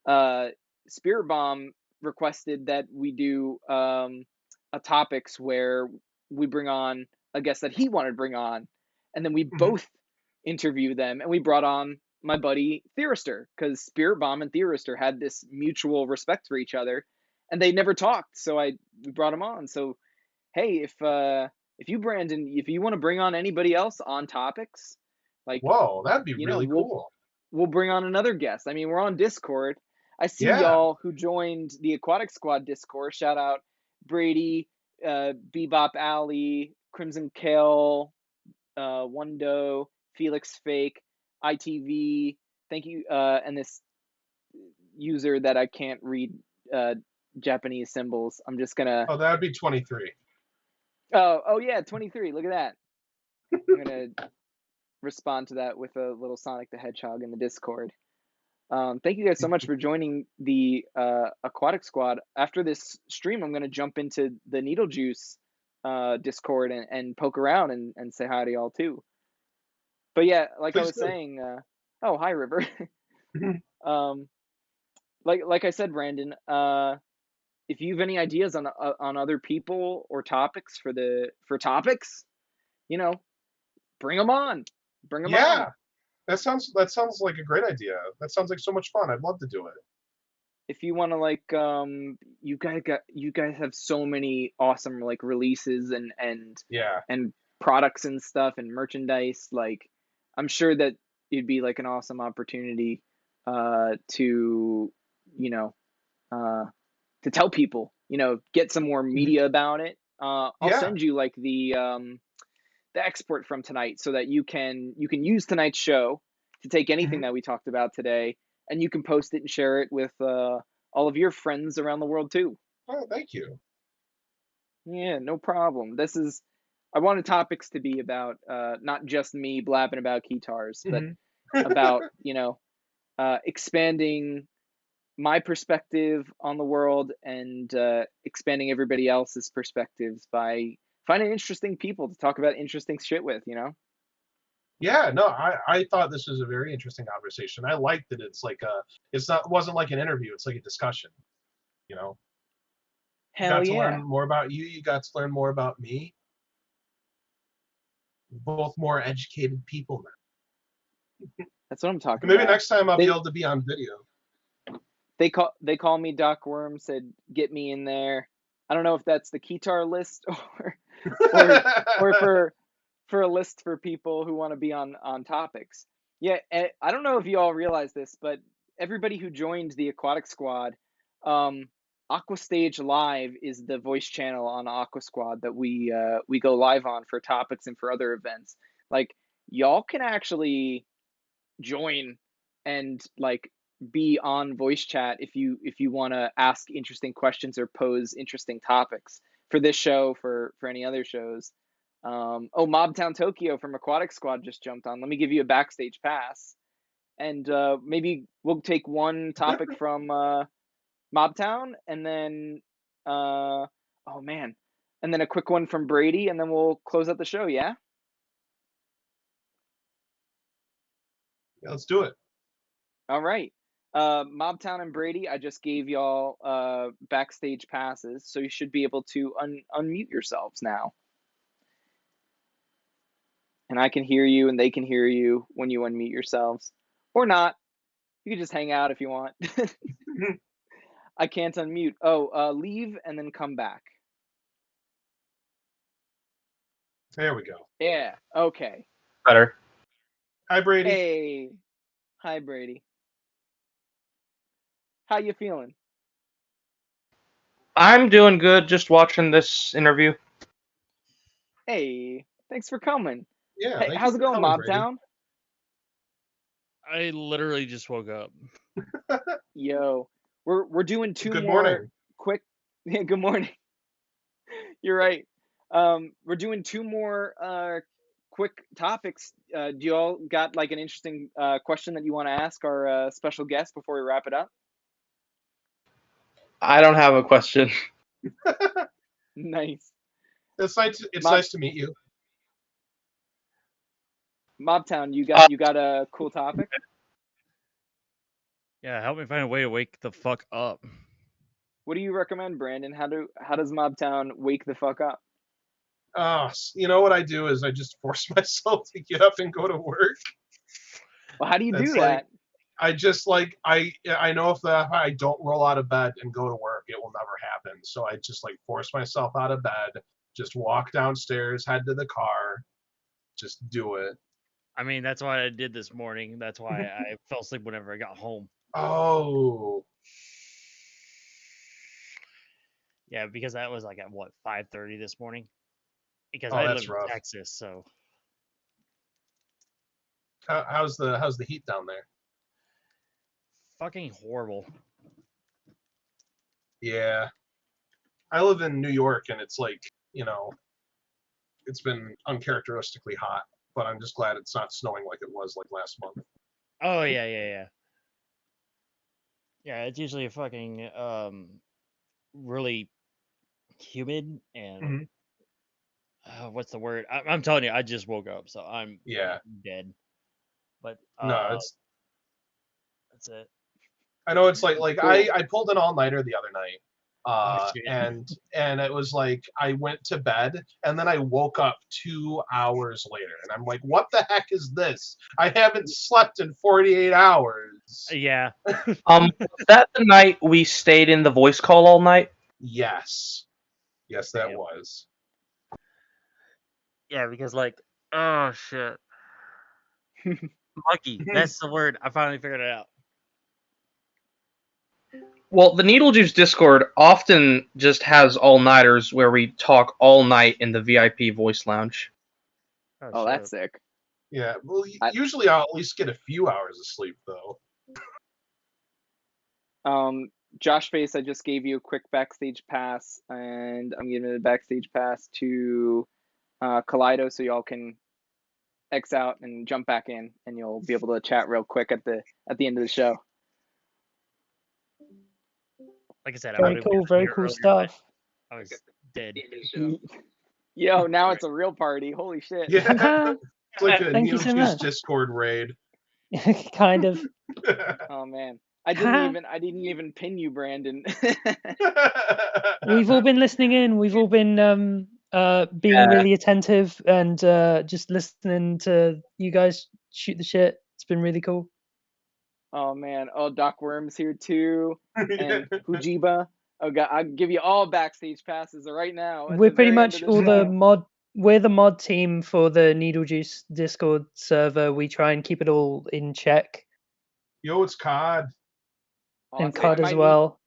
Speaker 1: Uh, Spirit Bomb requested that we do a topics where we bring on a guest that he wanted to bring on, and then we
Speaker 2: Hmm.
Speaker 1: both interview them. And we brought on my buddy Theorister because Spirit Bomb and Theorister had this mutual respect for each other, and they never talked. So we brought him on. So hey, if you Brandon, if you want to bring on anybody else on topics, like
Speaker 2: Whoa, that'd be
Speaker 1: you know,
Speaker 2: really
Speaker 1: we'll
Speaker 2: cool.
Speaker 1: we'll bring on another guest. I mean, we're on Discord. I see
Speaker 2: Yeah.
Speaker 1: y'all who joined the Aquatic Squad Discord. Shout out Brady, Bebop Alley, Crimson Kale, Wundo, Felix Fake, ITV. Thank you, and this user that I can't read Japanese symbols. I'm just gonna.
Speaker 2: Oh, that would be 23.
Speaker 1: Oh yeah, 23. Look at that. I'm gonna respond to that with a little Sonic the Hedgehog in the Discord. Thank you guys so much for joining the Aquatic Squad. After this stream, I'm going to jump into the Needlejuice Discord and poke around and say hi to y'all too. But yeah, like I
Speaker 2: Please
Speaker 1: was
Speaker 2: do.
Speaker 1: saying, oh hi River. um, like I said, Brandon, if you have any ideas on other people or topics for topics, you know, bring them on. Bring them on.
Speaker 2: Yeah. That sounds like a great idea. That sounds like so much fun. I'd love to do it.
Speaker 1: If you want to like you guys have so many awesome like releases
Speaker 2: Yeah.
Speaker 1: and products and stuff and merchandise, like I'm sure that it'd be like an awesome opportunity to you know uh to tell people, get some more
Speaker 2: Mhm.
Speaker 1: media about it. I'll
Speaker 2: Yeah.
Speaker 1: send you like the export from tonight so that you can use tonight's show to take anything
Speaker 2: Hmm.
Speaker 1: that we talked about today, and you can post it and share it with all of your friends around the world too.
Speaker 2: Oh, thank you.
Speaker 1: Yeah, no problem. I wanted topics to be about not just me blabbing about guitars, but
Speaker 2: Hmm.
Speaker 1: about, expanding my perspective on the world and expanding everybody else's perspectives by finding interesting people to talk about interesting shit with.
Speaker 2: Yeah, no, I thought this was a very interesting conversation. I like that it's like wasn't like an interview, it's like a discussion, you know.
Speaker 1: Hell
Speaker 2: Got to
Speaker 1: yeah.
Speaker 2: learn more about you, you got to learn more about me. We're both more educated people
Speaker 1: That's what I'm
Speaker 2: now.
Speaker 1: talking
Speaker 2: Maybe
Speaker 1: about.
Speaker 2: next time I'll be
Speaker 1: They
Speaker 2: able to be on video.
Speaker 1: they call me Doc Worm, said get me in there. I don't know if that's the Keytar list or or for a list for people who want to be on topics. Yeah, I don't know if you all realize this, but everybody who joined the Aquatic Squad, um, Aqua Stage Live is the voice channel on Aqua Squad that we go live on for topics and for other events. Like y'all can actually join and like be on voice chat if you want to ask interesting questions or pose interesting topics for this show for any other shows. Oh, Mobtown Tokyo from Aquatic Squad just jumped on. Let me give you a backstage pass, and maybe we'll take one topic from Mobtown, and then oh man, and then a quick one from Brady, and then we'll close out the show. Yeah.
Speaker 2: Yeah, let's do it.
Speaker 1: All right. Mobtown and Brady, I just gave y'all backstage passes, so you should be able to unmute yourselves now. And I can hear you, and they can hear you when you unmute yourselves. Or not. You can just hang out if you want. I can't unmute. Oh, leave and then come back.
Speaker 2: There we go.
Speaker 1: Yeah, okay.
Speaker 3: Better.
Speaker 2: Hi, Brady.
Speaker 1: Hey. Hi, Brady. How you feeling?
Speaker 3: I'm doing good just watching this interview.
Speaker 1: Hey, thanks for coming.
Speaker 2: Yeah,
Speaker 1: Hey,
Speaker 2: thank you
Speaker 1: how's it
Speaker 2: for
Speaker 1: going,
Speaker 2: coming, Brady.
Speaker 1: Mobtown?
Speaker 4: I literally just woke up.
Speaker 1: Yo, we're doing two
Speaker 2: Good
Speaker 1: more
Speaker 2: morning.
Speaker 1: quick. Yeah, good morning. You're right. We're doing two more quick topics. Do you all got like an interesting question that you want to ask our special guest before we wrap it up?
Speaker 3: I don't have a question.
Speaker 1: Nice.
Speaker 2: It's
Speaker 1: Mob
Speaker 2: nice to meet you.
Speaker 1: Mobtown, you
Speaker 3: Uh,
Speaker 1: got a cool topic?
Speaker 4: Yeah, help me find a way to wake the fuck up.
Speaker 1: What do you recommend, Brandon? How does Mobtown wake the fuck up?
Speaker 2: You know what I do is I just force myself to get up and go to work.
Speaker 1: Well, how do you do
Speaker 2: It's like
Speaker 1: that?
Speaker 2: I just like I know if I don't roll out of bed and go to work, it will never happen. So I just like force myself out of bed, just walk downstairs, head to the car, just do it.
Speaker 4: I mean, that's what I did this morning. That's why I fell asleep whenever I got home.
Speaker 2: Oh,
Speaker 4: Yeah, because that was like at what 5:30 this morning. Because
Speaker 2: oh,
Speaker 4: I live
Speaker 2: that's
Speaker 4: in
Speaker 2: rough.
Speaker 4: Texas, so
Speaker 2: How's the heat down there?
Speaker 4: fucking horrible.
Speaker 2: Yeah, I live in New York, and it's like it's been uncharacteristically hot. But I'm just glad it's not snowing like it was like last month.
Speaker 4: Oh yeah. Yeah, it's usually a fucking really humid and
Speaker 2: Hmm.
Speaker 4: what's the word? I'm telling you, I just woke up, so I'm
Speaker 2: Yeah,
Speaker 4: dead. But
Speaker 2: no, it's
Speaker 4: that's it.
Speaker 2: I know it's like
Speaker 1: Cool.
Speaker 2: I pulled an all nighter the other night,
Speaker 4: Oh shit.
Speaker 2: and it was like I went to bed and then I woke up 2 hours later, and I'm like, what the heck is this? I haven't slept in 48 hours.
Speaker 4: Yeah.
Speaker 3: Was that the night we stayed in the voice call all night?
Speaker 2: Yes, yes, that
Speaker 4: Damn.
Speaker 2: was.
Speaker 4: Yeah, because like, oh shit, lucky. That's the word. I finally figured it out.
Speaker 3: Well, the Needlejuice Discord often just has all-nighters where we talk all night in the VIP voice lounge.
Speaker 4: Oh
Speaker 1: Oh,
Speaker 4: shit.
Speaker 1: that's sick.
Speaker 2: Yeah, well,
Speaker 1: I,
Speaker 2: usually I'll at least get a few hours of sleep though.
Speaker 1: Josh Face, I just gave you a quick backstage pass, and I'm giving a backstage pass to Kaleido, so y'all can X out and jump back in, and you'll be able to chat real quick at the end of the show.
Speaker 4: Like I said, I
Speaker 5: Very
Speaker 4: would
Speaker 5: cool, very cool stuff.
Speaker 4: I was dead.
Speaker 1: Yo, now it's a real party. Holy shit.
Speaker 2: Yeah. It's like a
Speaker 5: Thank you so
Speaker 2: Needlejuice
Speaker 5: much.
Speaker 2: Discord raid.
Speaker 5: Kind of.
Speaker 1: Oh man. I didn't even pin you, Brandon.
Speaker 5: We've all been listening in. We've all been being really attentive and just listening to you guys shoot the shit. It's been really cool.
Speaker 1: Oh man. Oh, Doc Worm's here too. And Fujiba. Oh god, I'll give you all backstage passes right now.
Speaker 5: We're pretty much all the mod. We're the mod team for the Needlejuice Discord server. We try and keep it all in check.
Speaker 2: Yo, it's COD.
Speaker 5: And COD as well.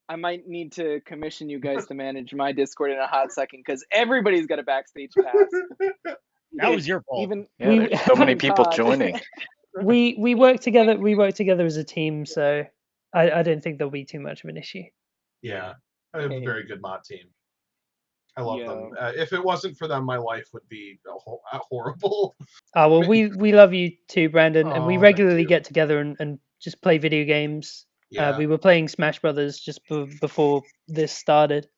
Speaker 1: I might need to commission you guys to manage my Discord in a hot second, because everybody's got a backstage pass.
Speaker 4: That was your fault.
Speaker 6: There's so many people joining.
Speaker 5: We work together. We work together as a team, so I don't think there'll be too much of an issue.
Speaker 2: Yeah, I have a very good mod team. I love them. If it wasn't for them, my life would be horrible.
Speaker 5: Oh well, we love you too, Brandon, and we
Speaker 2: Oh,
Speaker 5: regularly get together and just play video games.
Speaker 2: Yeah.
Speaker 5: We were playing Smash Brothers just before this started.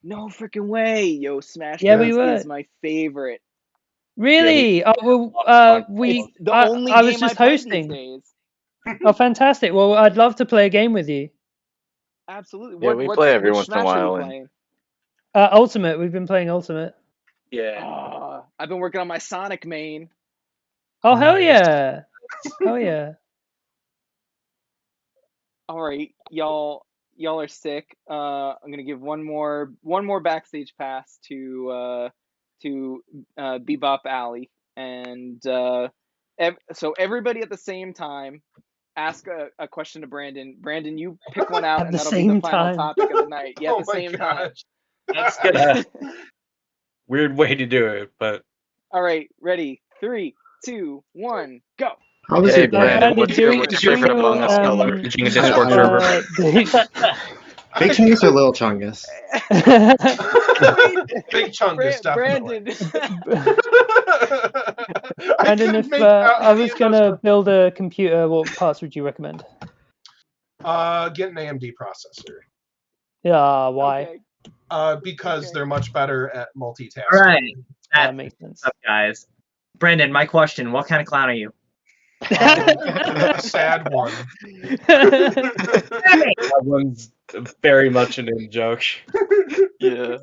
Speaker 1: No freaking way, yo! Smash
Speaker 5: Yeah,
Speaker 1: Bros
Speaker 5: we were.
Speaker 1: is my favorite.
Speaker 5: Really? Oh well,
Speaker 1: It's the only
Speaker 5: I was
Speaker 1: game
Speaker 5: just
Speaker 1: I play these
Speaker 5: hosting.
Speaker 1: days.
Speaker 5: Oh, fantastic! Well, I'd love to play a game with you.
Speaker 1: Absolutely.
Speaker 6: Yeah, we play every once in a
Speaker 1: Smash are you
Speaker 6: while. And
Speaker 1: playing?
Speaker 5: Ultimate. We've been playing Ultimate.
Speaker 6: yeah,
Speaker 1: I've been working on my Sonic main.
Speaker 5: Oh hell yeah! Oh yeah!
Speaker 1: All right, y'all are sick. I'm gonna give one more backstage pass to Bebop Alley, and so everybody at the same time ask a question to Brandon. Brandon, you pick one out, and that'll be the final topic of the night. Yeah, at the same time.
Speaker 3: That's good. Weird way to do it, but
Speaker 1: All right, ready? 3, 2, 1, go.
Speaker 6: Hey, Brandon, what's your favorite Among Us color?
Speaker 3: Managing a Discord server.
Speaker 7: Big Chungus or Little Chungus?
Speaker 2: Big Chungus, definitely.
Speaker 5: Brandon, if I was gonna build a computer, what parts would you recommend?
Speaker 2: Get an AMD processor.
Speaker 5: Yeah, why?
Speaker 2: Because they're much better at multitasking.
Speaker 8: All right,
Speaker 5: that makes sense.
Speaker 8: Up, guys. Brandon, my question: what kind of clown are you?
Speaker 2: A sad one.
Speaker 3: That one's very much an in-joke.
Speaker 6: Yeah.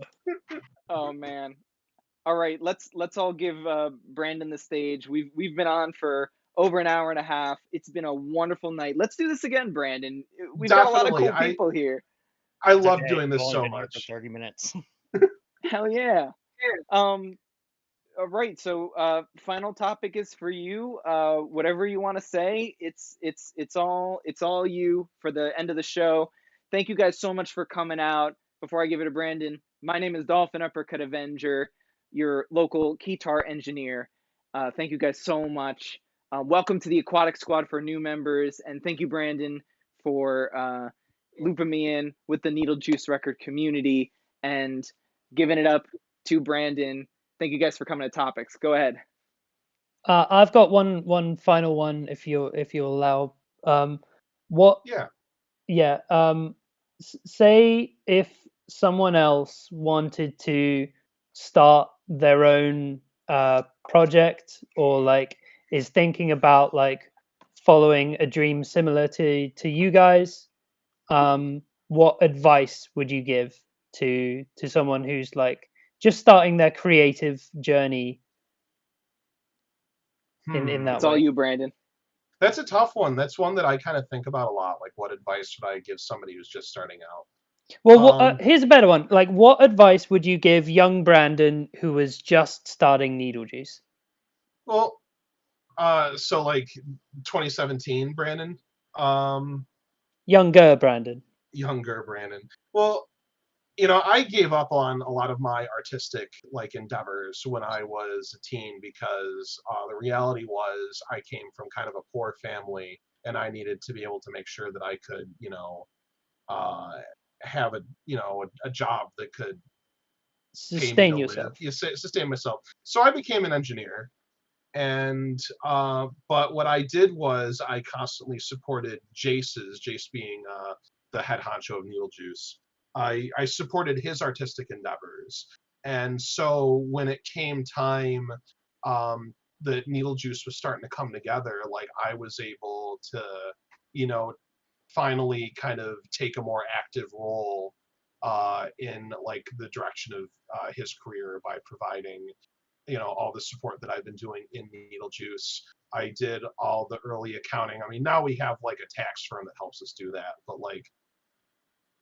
Speaker 1: Oh man. All right, let's all give Brandon the stage. We've been on for over an hour and a half. It's been a wonderful night. Let's do this again, Brandon. We've got a lot of cool people here.
Speaker 2: I love doing this so much.
Speaker 4: For 30 minutes.
Speaker 1: Hell yeah. All right, so final topic is for you. Whatever you want to say, it's all you for the end of the show. Thank you guys so much for coming out. Before I give it to Brandon, my name is Dolphin Uppercut Avenger, your local guitar engineer. Thank you guys so much. Welcome to the Aquatic Squad for new members, and thank you, Brandon, for looping me in with the Needlejuice Record community and giving it up to Brandon. Thank you guys for coming to topics. Go ahead.
Speaker 5: I've got one final one, if you allow. What? Yeah. Say if someone else wanted to start their own project, or like is thinking about like following a dream similar to you guys, what advice would you give to someone who's like just starting their creative journey in that
Speaker 1: It's
Speaker 5: way?
Speaker 1: all you, Brandon.
Speaker 2: That's a tough one. That's one that I kind of think about a lot. Like, what advice should I give somebody who's just starting out?
Speaker 5: Well, here's a better one. Like, what advice would you give young Brandon who was just starting Needlejuice?
Speaker 2: Well, so like 2017 Brandon.
Speaker 5: Younger Brandon.
Speaker 2: Well, you know, I gave up on a lot of my artistic like endeavors when I was a teen because the reality was I came from kind of a poor family, and I needed to be able to make sure that I could, you know, have a job that could
Speaker 5: sustain
Speaker 2: yourself. Sustain myself. So I became an engineer, And but what I did was I constantly supported Jace being the head honcho of Needlejuice. I supported his artistic endeavors. And so when it came time that Needlejuice was starting to come together, like I was able to, finally kind of take a more active role in like the direction of his career by providing, all the support that I've been doing in Needlejuice. I did all the early accounting. I mean, now we have like a tax firm that helps us do that, but like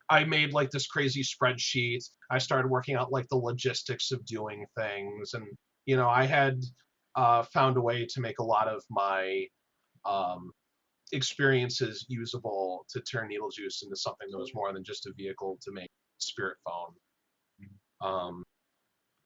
Speaker 2: I made like this crazy spreadsheet. I started working out like the logistics of doing things, and I had found a way to make a lot of my experiences usable to turn Needlejuice into something that was more than just a vehicle to make Spirit Phone.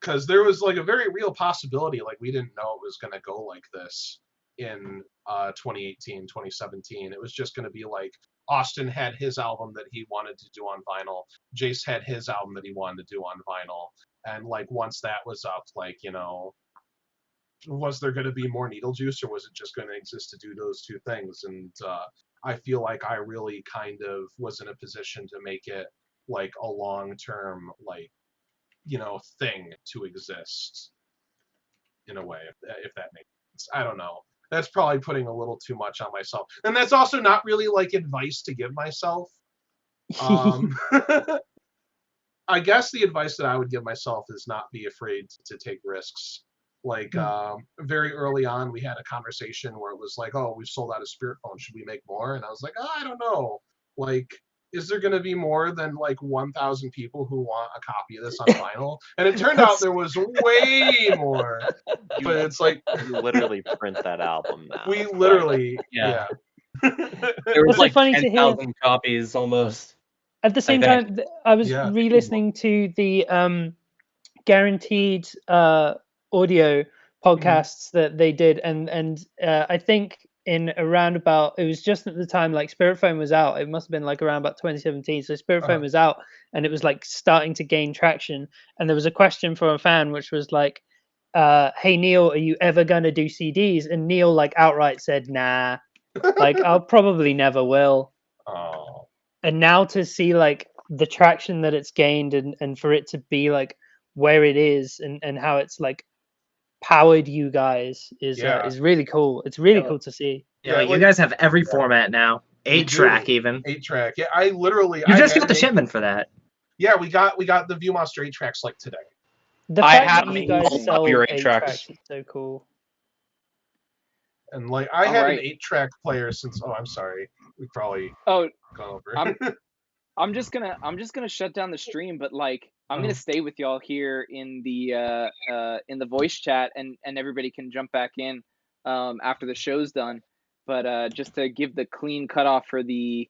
Speaker 2: Because there was like a very real possibility, like we didn't know it was going to go like this in 2018, 2017. It was just going to be like Austin had his album that he wanted to do on vinyl. Jace had his album that he wanted to do on vinyl. And like once that was up, like, was there going to be more Needlejuice, or was it just going to exist to do those two things? And I feel like I really kind of was in a position to make it like a long-term, like, thing to exist in a way, if that makes sense. I don't know. That's probably putting a little too much on myself. And that's also not really like advice to give myself. I guess the advice that I would give myself is not be afraid to take risks. Like very early on, we had a conversation where it was like, oh, we've sold out of Spirit Phone. Should we make more? And I was like, oh, I don't know. Like, is there going to be more than like 1,000 people who want a copy of this on vinyl? And it turned out there was way more. But it's like
Speaker 6: you literally print that album now.
Speaker 2: We literally,
Speaker 3: yeah. There was like 10,000 copies almost.
Speaker 5: At the same time, I was re-listening to the Guaranteed audio podcasts that they did, and I think in around about, it was just at the time like Spirit Phone was out. It must have been like around about 2017. So Spirit Phone was out, and it was like starting to gain traction. And there was a question from a fan which was like, "Hey Neil, are you ever gonna do CDs?" And Neil like outright said, "Nah, like I'll probably never will."
Speaker 2: Oh.
Speaker 5: And now to see like the traction that it's gained, and for it to be like where it is, and how it's like powered you guys is really cool. It's really cool to see.
Speaker 8: Yeah, like, you guys have every format now. 8-track even.
Speaker 2: 8-track. Yeah, I literally.
Speaker 8: You just got the shipment for that.
Speaker 2: Yeah, we got the Viewmonster 8-tracks like today.
Speaker 5: The fact that you guys sell
Speaker 3: your
Speaker 5: 8-tracks is so cool.
Speaker 2: And like I had an 8-track player since. Oh, I'm sorry. We probably gone over.
Speaker 1: I'm just gonna shut down the stream, but like I'm gonna stay with y'all here in the voice chat, and everybody can jump back in after the show's done. But just to give the clean cutoff for the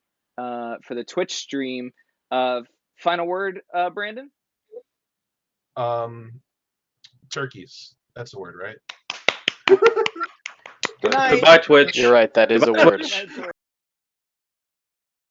Speaker 1: Twitch stream, final word, Brandon.
Speaker 2: Turkeys. That's a word, right?
Speaker 1: Good night.
Speaker 3: Goodbye, Twitch.
Speaker 6: You're right. That is a word.